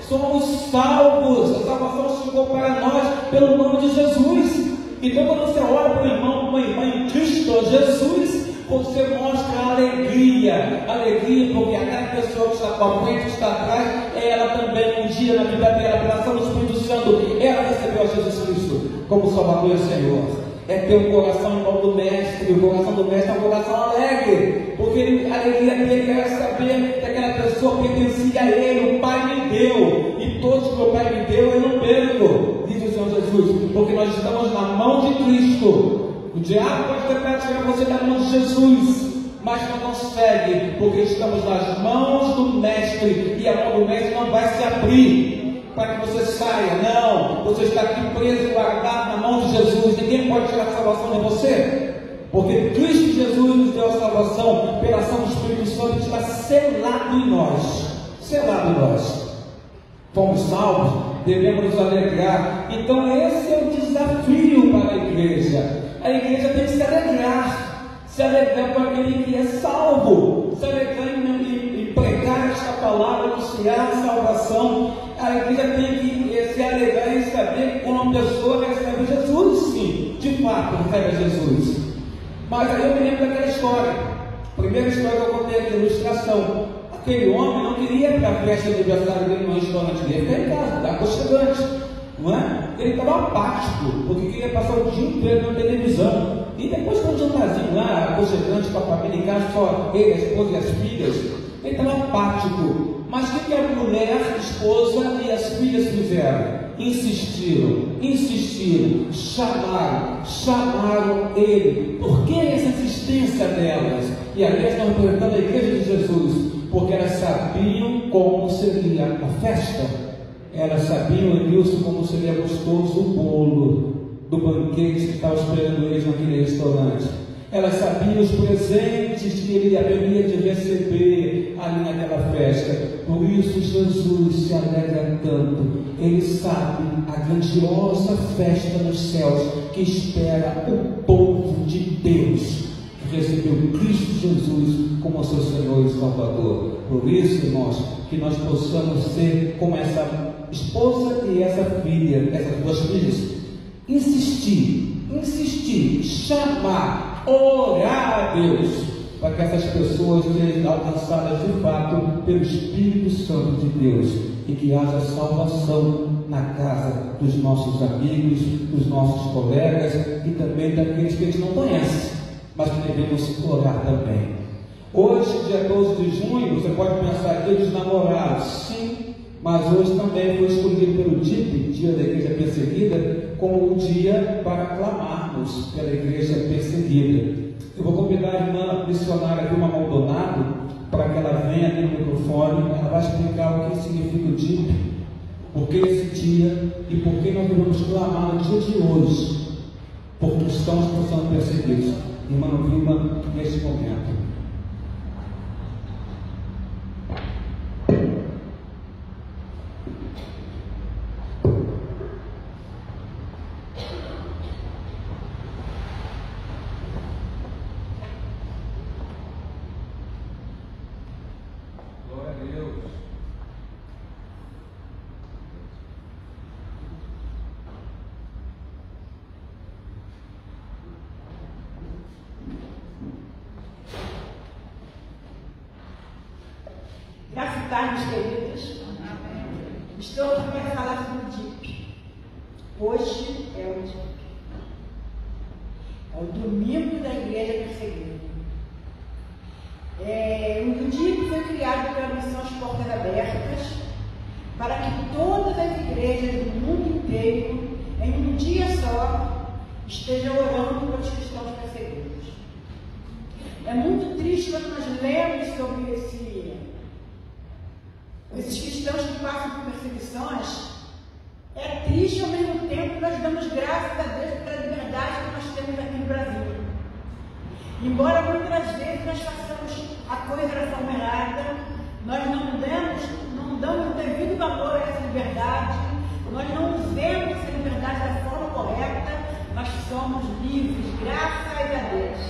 Somos salvos. A salvação chegou para nós pelo nome de Jesus. Então, quando você olha para o irmão, para uma irmã em Cristo Jesus, você mostra alegria, porque aquela pessoa que está com a frente, que está atrás, ela também, um dia na vida dela, pela ação do Espírito Santo, ela recebeu a Jesus Cristo como Salvador e Senhor. É ter um coração igual do Mestre. O coração do Mestre é um coração alegre, porque a alegria dele era saber que aquela pessoa pertencia a ele. O Pai me deu, e todos que o Pai me deu eu não perco, diz o Senhor Jesus, porque nós estamos na mão de Cristo. O diabo pode tentar tirar você da mão de Jesus, mas não consegue, porque estamos nas mãos do Mestre, e a mão do Mestre não vai se abrir para que você saia. Não, você está aqui preso, guardado na mão de Jesus. Ninguém pode tirar a salvação de você, porque Cristo Jesus nos deu a salvação pela ação do Espírito Santo, que está selado em nós. Fomos salvos, devemos nos alegrar. Então esse é o desafio para a igreja. A igreja tem que se alegrar com aquele que é salvo, se alegrar em pregar esta palavra, anunciar a salvação. A igreja tem que se alegrar em saber que quando uma pessoa recebe Jesus, sim, de fato recebe Jesus. Mas aí eu me lembro daquela história, primeira história que eu contei aqui, ilustração. Aquele homem não queria ir para a festa de aniversário dele no restaurante, ele ia ficar em casa, está aconchegante, não é? Ele estava apático, porque queria passar o dia inteiro na televisão. E depois com um jantarzinho lá, aconchegante com a família em casa, só ele, a esposa e as filhas, ele estava apático. Mas o que a mulher, a esposa e as filhas fizeram? Insistiram, chamaram ele. Por que essa insistência delas? E aliás, nós representamos a igreja de Jesus, porque elas sabiam como seria a festa. Elas sabiam, Nilson, como seria gostoso o bolo. do banquete que estava esperando eles naquele restaurante. Elas sabiam os presentes que ele haveria de receber ali naquela festa. Por isso Jesus se alegra tanto. Ele sabe a grandiosa festa nos céus que espera o povo de Deus, que recebeu Cristo Jesus como seu Senhor e Salvador. Por isso, irmãos, que nós possamos ser como essa esposa e essa filha, essas duas filhas, insistir, chamar, orar a Deus, para que essas pessoas sejam alcançadas de fato pelo Espírito Santo de Deus, e que haja salvação na casa dos nossos amigos, dos nossos colegas e também daqueles que a gente não conhece, mas que devemos orar também. Hoje, dia 12 de junho, você pode pensar Dia dos Namorados, sim, mas hoje também foi escolhido pelo DIP, Dia da Igreja Perseguida, como o dia para clamarmos pela Igreja Perseguida. Eu vou convidar a irmã missionária Vilma Maldonado para que ela venha aqui no microfone. Ela vai explicar o que significa o DIP, por que esse dia e por que nós devemos clamar no dia de hoje por cristãos que estão sendo perseguidos. Irmã Vilma, neste momento. Graças a Deus, queridos. Estou aqui para falar sobre o DIP. Hoje é o DIP. É o domingo da Igreja Perseguida. O DIP foi criado pela Missão de Portas Abertas para que todas as igrejas do mundo inteiro, em um dia só, estejam orando pelos cristãos perseguidos. É muito triste quando nós lemos sobre esses cristãos que passam por perseguições. É triste, ao mesmo tempo nós damos graças a Deus pela liberdade que nós temos aqui no Brasil. Embora muitas vezes nós façamos a coisa da forma errada, nós não damos o devido valor a essa liberdade, nós não usemos essa liberdade da forma correta, nós somos livres, graças a Deus.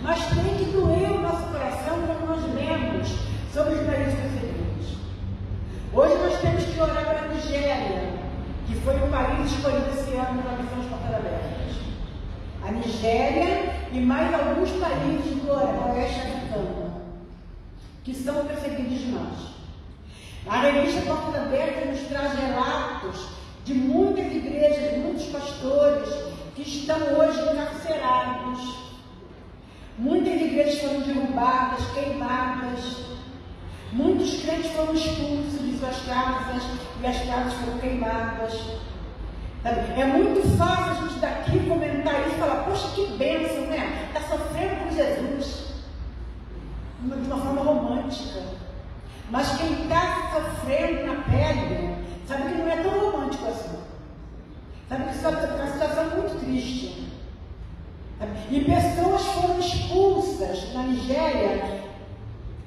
Mas tem que doer o nosso coração quando nós lemos sobre os países perseguidos. Hoje nós temos que orar pela Nigéria, que foi o país escolhido esse ano pela Missão de Portas Abertas. A Nigéria e mais alguns países do oeste africano, que são perseguidos de nós. A revista Portas Abertas nos traz relatos de muitas igrejas, muitos pastores que estão hoje encarcerados. Muitas igrejas foram derrubadas, queimadas. Muitos crentes foram expulsos de suas casas e as casas foram queimadas. É muito fácil a gente daqui comentar isso e falar, poxa, que bênção, né? Está sofrendo por Jesus. De uma forma romântica. Mas quem está sofrendo na pele, sabe que não é tão romântico assim. Sabe que é uma situação muito triste. E pessoas foram expulsas na Nigéria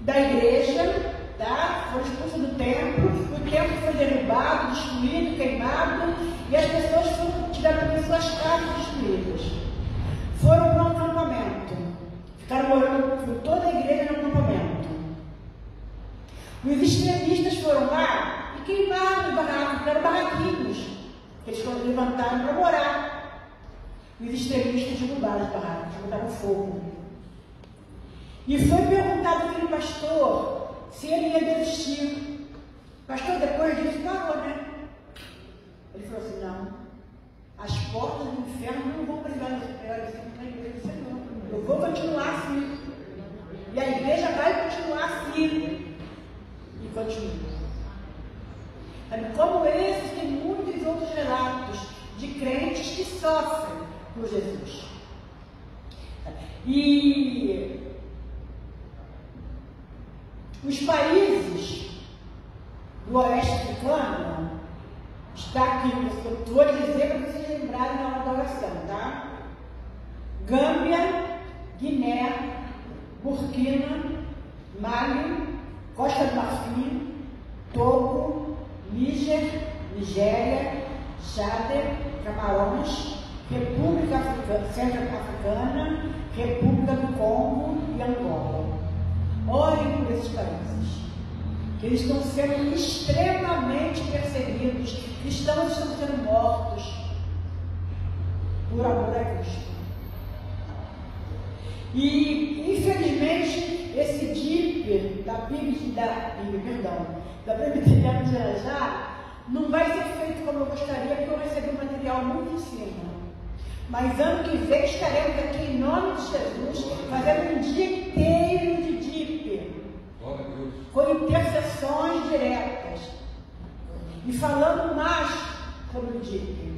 da igreja, tá? Foram expulsas do templo, o templo foi derrubado, destruído, queimado, e as pessoas tiveram suas casas destruídas. Foram para um acampamento, ficaram morando toda a igreja no acampamento. Os extremistas foram lá e queimaram os barracos, ficaram barraquinhos, que eles foram levantaram para morar. Os extremistas derrubaram os barracos, botaram fogo. E foi perguntado àquele pastor se ele ia desistir. O pastor depois disso parou, né? Ele falou assim, não, as portas do inferno não vão prevalecer na igreja do Senhor. Eu vou continuar assim. E a igreja vai continuar assim. E continua. Como esses, tem muitos outros relatos de crentes que sofrem por Jesus. E os países do oeste africano, está aqui, eu vou dizer para vocês lembrarem Burkina, Mali, Costa do Marfim, Togo, Níger, Nigéria, Chad, Camarões, República Centro-Africana, República do Congo e Angola. Orem por esses países, que eles estão sendo extremamente perseguidos, cristãos estão sendo mortos por amor a Cristo. E, infelizmente, esse DIP da Presbiteriana de Irajá não vai ser feito como eu gostaria, porque eu recebi um material muito em cima. Mas ano que vem estaremos aqui em nome de Jesus, fazendo um dia inteiro de DIP, com intercessões diretas, e falando mais sobre o DIP.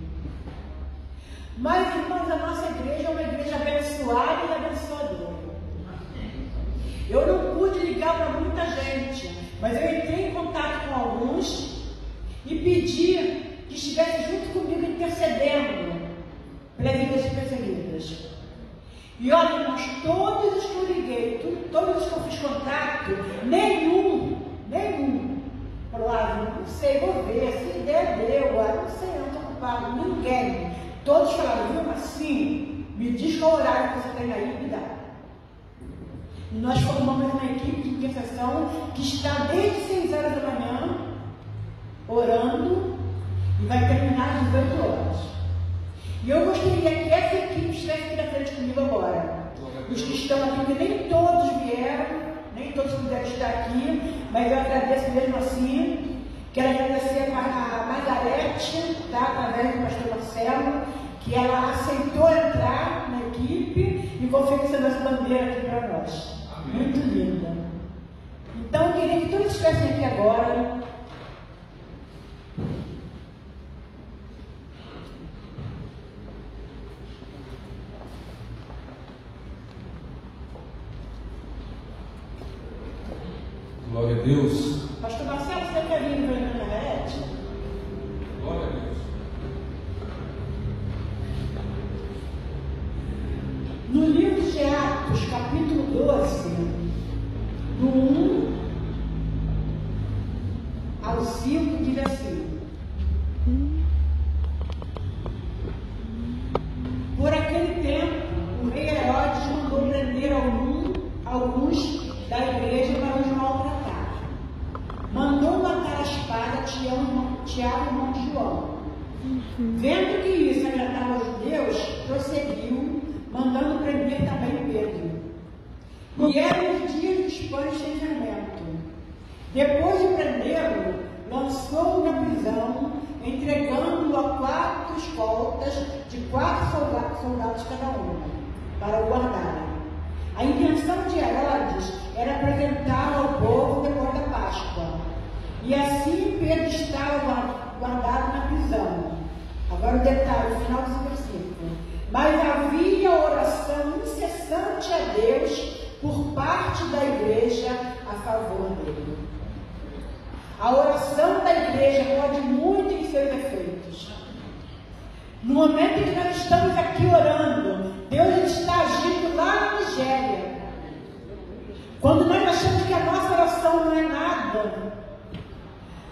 Mas, irmãos, a nossa igreja é uma igreja abençoada e abençoadora. Eu não pude ligar para muita gente, mas eu entrei em contato com alguns e pedi que estivesse junto comigo intercedendo pelas igrejas perseguidas. E olha, irmãos, todos os que eu liguei, todos os que eu fiz contato, nenhum, falou, não sei, vou ver, se der, deu, não sei, não estou ocupado, ninguém. Todos falaram, viu, assim, me diz qual horário que você tem aí, me dá. E nós formamos uma equipe de intercessão que está desde 6 horas da manhã, orando, e vai terminar às 18 horas. E eu gostaria que essa equipe estivesse aqui na frente comigo agora. Os que estão aqui, que nem todos vieram, nem todos puderam estar aqui, mas eu agradeço mesmo assim. Quero agradecer a Margarete, tá, através do pastor Marcelo, que ela aceitou entrar na equipe e confeccionou essa bandeira aqui para nós. Amém. Muito linda. Então, eu queria que todos estivessem aqui agora. Glória a Deus. Pastor Marcelo, você quer vir para a Margarete? Glória a Deus. No livro de Atos, capítulo 12, do 1 ao 5, diz assim: por aquele tempo, o rei Herodes mandou prender alguns da igreja para os maltratar. Mandou matar a espada Tiago, irmão de João. Vendo que isso agradava aos judeus, prosseguiu, mandando prender também Pedro. E eram os dias dos pães sem fermento. Depois de prendê-lo, lançou-o na prisão, entregando-o a 4 escoltas de 4 soldados cada uma, para o guardarem. A intenção de Herodes era apresentá-lo ao povo depois da Páscoa. E assim Pedro estava guardado na prisão. Agora o detalhe, o final desse versículo. Mas havia oração incessante a Deus por parte da igreja a favor dele. A oração da igreja pode muito em seus efeitos. No momento em que nós estamos aqui orando, Deus está agindo lá na Nigéria. Quando nós achamos que a nossa oração não é nada,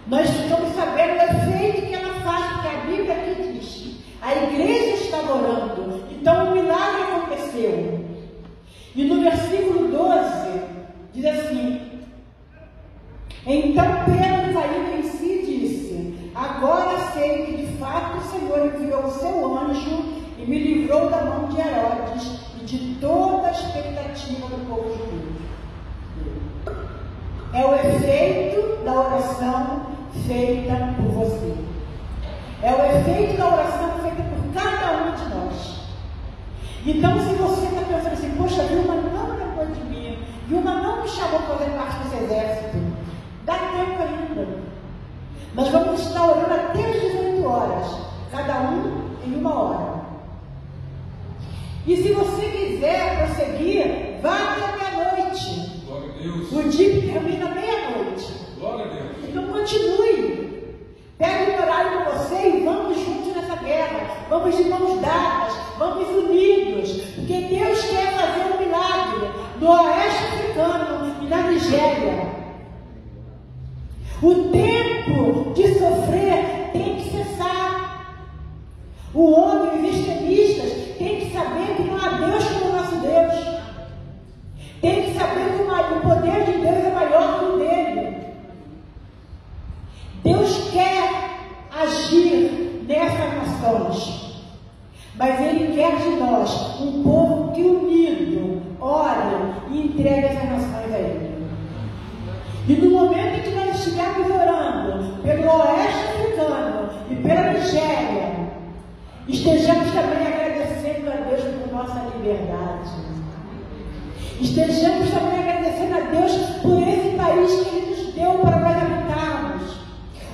nós ficamos sabendo o efeito que ela faz, porque a Bíblia aqui diz: a igreja estava orando, então um milagre aconteceu. E no versículo 12, diz assim: então Pedro, caindo em si, disse: agora sei que de fato o Senhor enviou o seu anjo e me livrou da mão de Herodes e de toda a expectativa do povo judeu. É o efeito da oração feita por você. É o efeito da oração feita por cada um de nós. Então, se você está pensando assim: poxa, Vilma não lembrou de mim, Vilma não me chamou para fazer parte desse exército, dá tempo ainda. Nós vamos estar orando até as 18 horas, cada um em 1 hora. E se você quiser prosseguir, vá até meia-noite. Glória a Deus. O dia termina meia-noite. Glória a Deus. Então continue. Pegue um horário com você e vamos juntos nessa guerra. Vamos de mãos dadas, vamos unidos. Porque Deus quer fazer um milagre no oeste africano. africano e na Nigéria. O tempo de sofrer tem que cessar. O homem e os extremistas têm que saber que não há Deus como o nosso Deus. Tem que saber que o poder de Deus é maior que o dele. Deus quer agir nessas nações, mas Ele quer de nós um povo que unido, ore e entregue essas nações a Ele. E no momento em que nós estivermos orando pelo Oeste Africano e pela Nigéria, estejamos também agradecendo a Deus por nossa liberdade. Estejamos também agradecendo a Deus por esse país que Ele nos deu para nós habitarmos,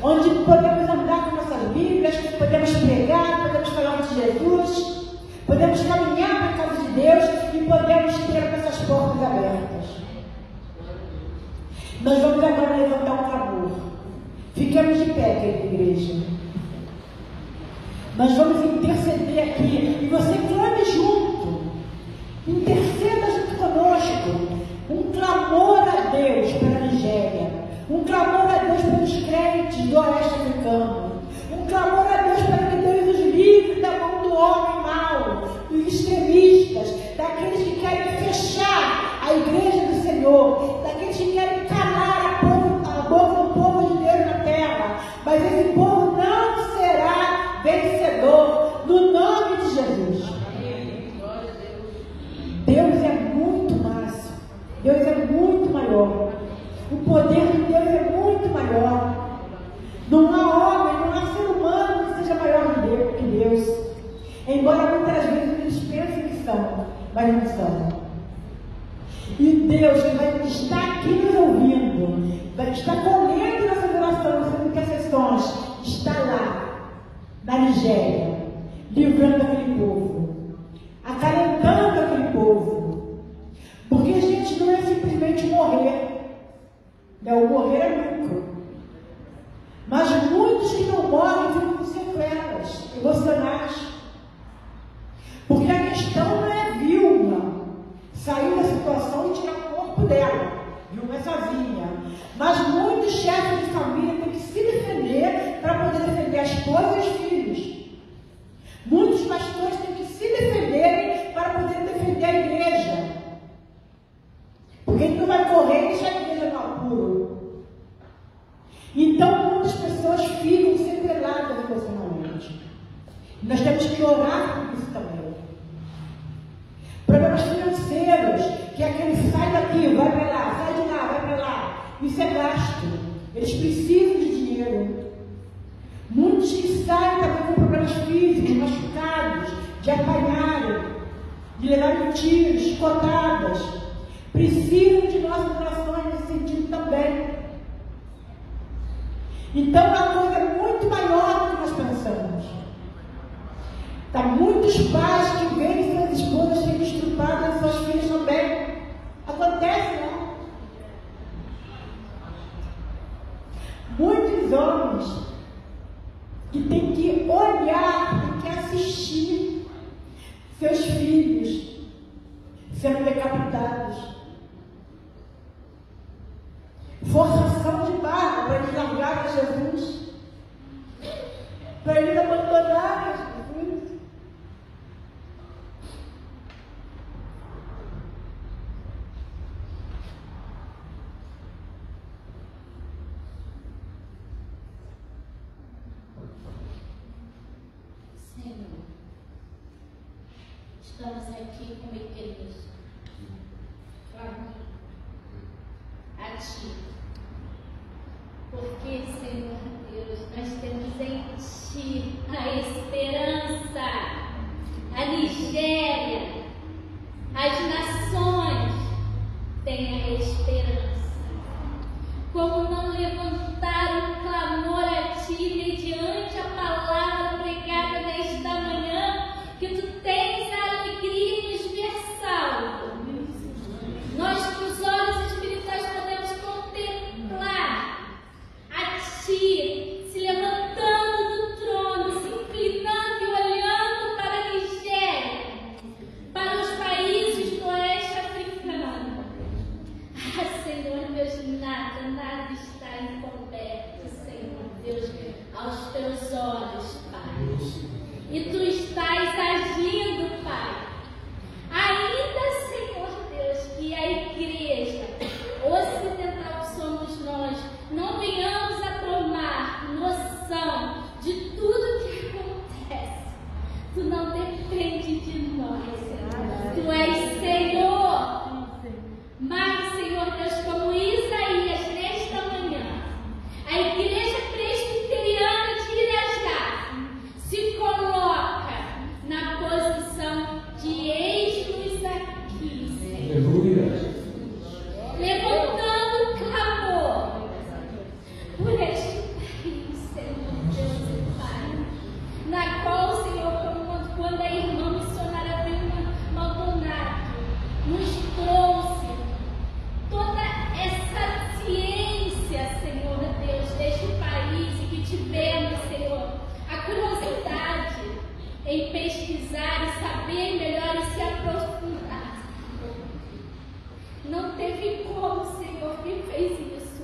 onde podemos andar com nossas Bíblias, podemos pregar, podemos falar de Jesus, podemos caminhar para a casa de Deus e podemos ter essas portas abertas. Nós vamos agora levantar um clamor. Ficamos de pé, querida igreja. Nós vamos interceder aqui e você clame junto. Interceda junto conosco. Um clamor a Deus pela Nigéria. Um clamor a Deus pelos crentes do Oeste Africano. Um clamor a Deus para que Deus nos livre da mão do homem mau, dos extremistas, daqueles que querem fechar a igreja do Senhor, daqueles que querem calar a boca do povo de Deus na terra. Mas esse povo não será vencedor, no nome de Jesus. Deus é muito mais. Deus é muito maior. O poder de Deus é muito maior. Não há homem, não há ser humano que seja maior que Deus. Embora muitas vezes eles pensem que são, mas não são. E Deus que vai estar aqui nos ouvindo, vai estar colhendo nossas orações, nossas intercessões, está lá, na Nigéria, livrando aquele povo, acalentando aquele povo. Porque a gente não é simplesmente morrer. Não, morrer é lucro. Mas muitos que não morrem ficam com sequelas emocionais. Porque a questão não é Vilma sair da situação e tirar o corpo dela. Vilma é sozinha. Mas muitos chefes de família têm que se defender para poder defender a esposa e os filhos. Muitos pastores têm que se defenderem para poder defender a igreja. Porque ele não vai correr e deixar a igreja no apuro. Então muitas pessoas ficam sequeladas emocionalmente. Nós temos que orar por isso também. Problemas financeiros, que é aquele sai daqui, vai para lá, sai de lá, vai para lá. Isso é gasto. Eles precisam de dinheiro. Muitos que saem também com problemas físicos, machucados, de apanharem, de levarem tiros, chicotadas. Precisam de nossas orações nesse sentido também. Então a coisa é muito maior do que nós pensamos. Tá muitos pais que veem suas esposas serem estrupadas e suas filhas também. Acontece, não? Muitos homens que têm que olhar, têm que assistir seus filhos sendo decapitados. Forçação de barra para eles largarem Jesus, para eles abandonarem Jesus. Senhor, estamos aqui como igreja, a Ti, porque, Senhor Deus, nós temos em Ti a esperança. A Nigéria, as nações têm a esperança. Como não levantar um clamor a Ti mediante a palavra pregada nesta manhã, que Tu tens a alegria universal. Nós, com os olhos espirituais, podemos contemplar a Ti se levantando do trono, se inclinando não depende de nós, Senhor. Tu és Senhor. Mas, Senhor Deus, como Isaías, nesta manhã, a Igreja Presbiteriana de Irajá se coloca na posição de eis-nos aqui, Senhor. Aleluia. Levantando o clamor por este país, Senhor Deus e Pai, na qual, Senhor, quando a irmã missionária Vilma Maldonado nos trouxe toda essa ciência, Senhor Deus, deste país, e que tivemos, Senhor, a curiosidade em pesquisar e saber melhor e se aprofundar. Não teve como, Senhor, quem fez isso,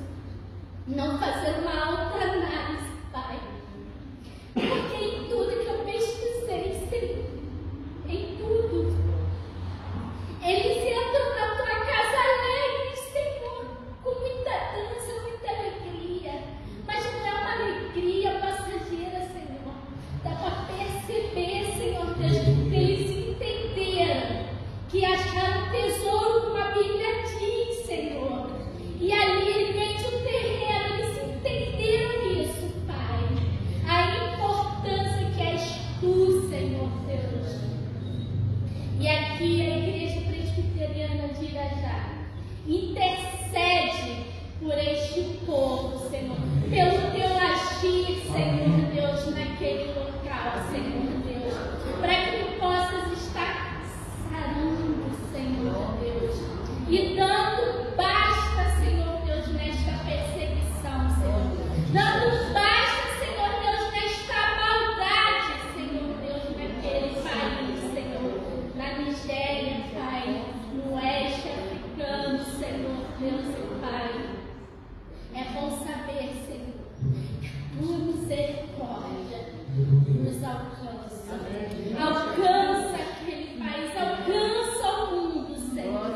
não fazer uma autoanálise, Pai. Porque em tudo que eu pesquisei, Senhor, em tudo, eles entram na tua casa alegres, Senhor, com muita dança, muita alegria. Mas não é uma alegria passageira, Senhor. Dá para perceber, Senhor Deus, que eles entenderam que acharam tesouro, como a Bíblia diz, Senhor. E ali ele vende o terreno, eles entenderam isso, Pai. A importância que és tu, Senhor Deus. E aqui a Igreja Presbiteriana de Irajá intercede por este povo, Senhor, pelo teu agir, Senhor Deus, naquele local, Senhor Deus, para que tu possas estar sarando, Senhor Deus, e dando basta, Senhor Deus, nesta perseguição, Senhor, dando basta, Senhor Deus, nesta maldade, Senhor Deus, naquele país, Senhor, na Nigéria, Pai, no oeste africano, Senhor Deus e Pai. É bom saber, Senhor, que tua misericórdia nos alcança. Alcança aquele país, alcança o mundo, Senhor.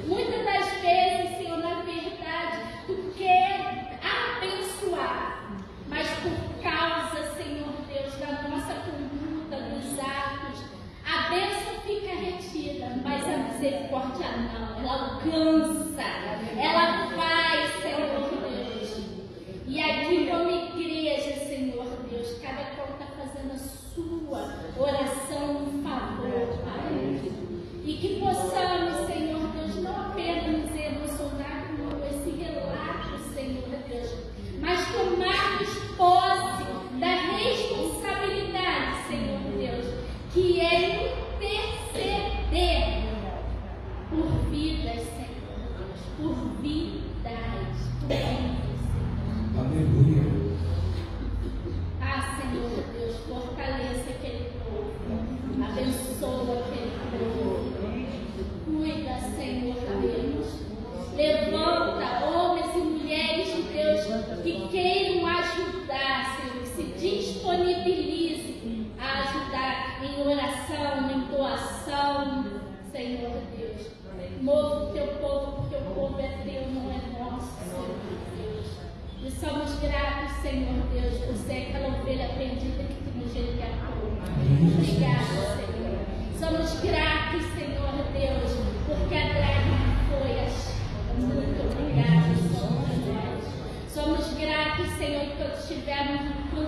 Muitas das vezes, Senhor, na verdade, tu quer abençoar, mas por causa, Senhor Deus, da nossa conduta, dos atos, a bênção fica retida, mas a misericórdia não, ela alcança, ela vai, Senhor Deus. E aqui como igreja, Senhor Deus, cada qual está fazendo a sua oração em favor, Pai. E que possamos, Senhor Deus, não apenas nos emocionar com esse relato, Senhor Deus, mas tomarmos posse da responsabilidade, Senhor Deus, que é interceder por vidas, Senhor Deus, por vidas, por vidas, Senhor. Aleluia. Ah, Senhor Deus, fortaleça aquele povo, abençoa aquele povo, cuida, Senhor Deus, levanta homens e mulheres de Deus que queiram ajudar, Senhor, que se disponibilize a ajudar em oração, em doação, Senhor Deus. Move o teu povo, porque o povo é teu, não é nosso, Senhor Deus. E somos gratos, Senhor Deus, por ser aquela ovelha perdida que tu nos resgatou. Obrigada, Senhor. Somos gratos, Senhor Deus, porque a lágrima foi achada. Muito obrigada, Senhor Deus. Somos gratos, Senhor, que quando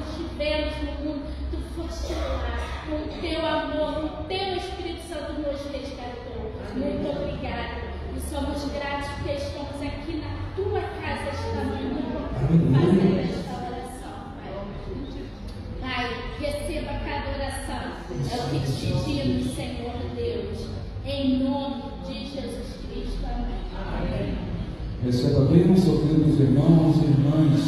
estivemos no mundo, tu foste lá, com o teu amor, com o teu Espírito Santo nos resgatou. Muito obrigada. E somos gratos porque estamos aqui na tua casa esta manhã, fazendo esta oração, Pai. Pai, receba cada oração. É o que te pedimos, Senhor Deus. Em nome de Jesus Cristo. Amém. Receba a bênção, queridos irmãos e irmãs.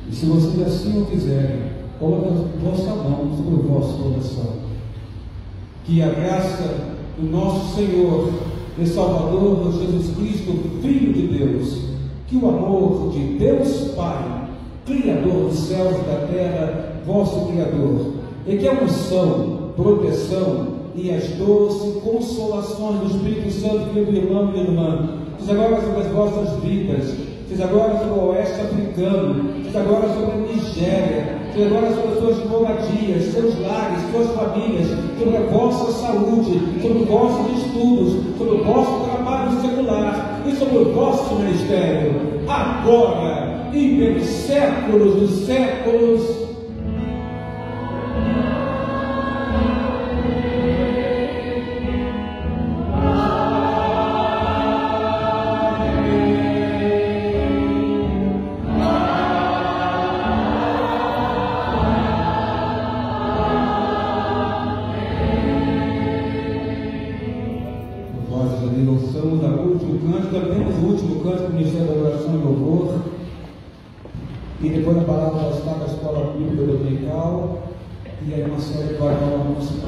E se vocês assim o quiserem, coloque a vossa mão sobre o vosso coração. Que a graça do nosso Senhor e Salvador Jesus Cristo, Filho de Deus, que o amor de Deus Pai, Criador dos céus e da terra, vosso Criador, e que a unção, proteção e as doces consolações do Espírito Santo, querido irmão e irmã, seja agora sobre as vossas vidas, seja agora sobre o oeste africano, seja agora sobre a Nigéria, Agora sobre as suas moradias, seus lares, suas famílias, sobre a vossa saúde, sobre vossos estudos, sobre o vosso trabalho secular e sobre o vosso ministério, agora e pelos séculos dos séculos. E depois a palavra vai estar na escola bíblica dominical. E aí uma série de música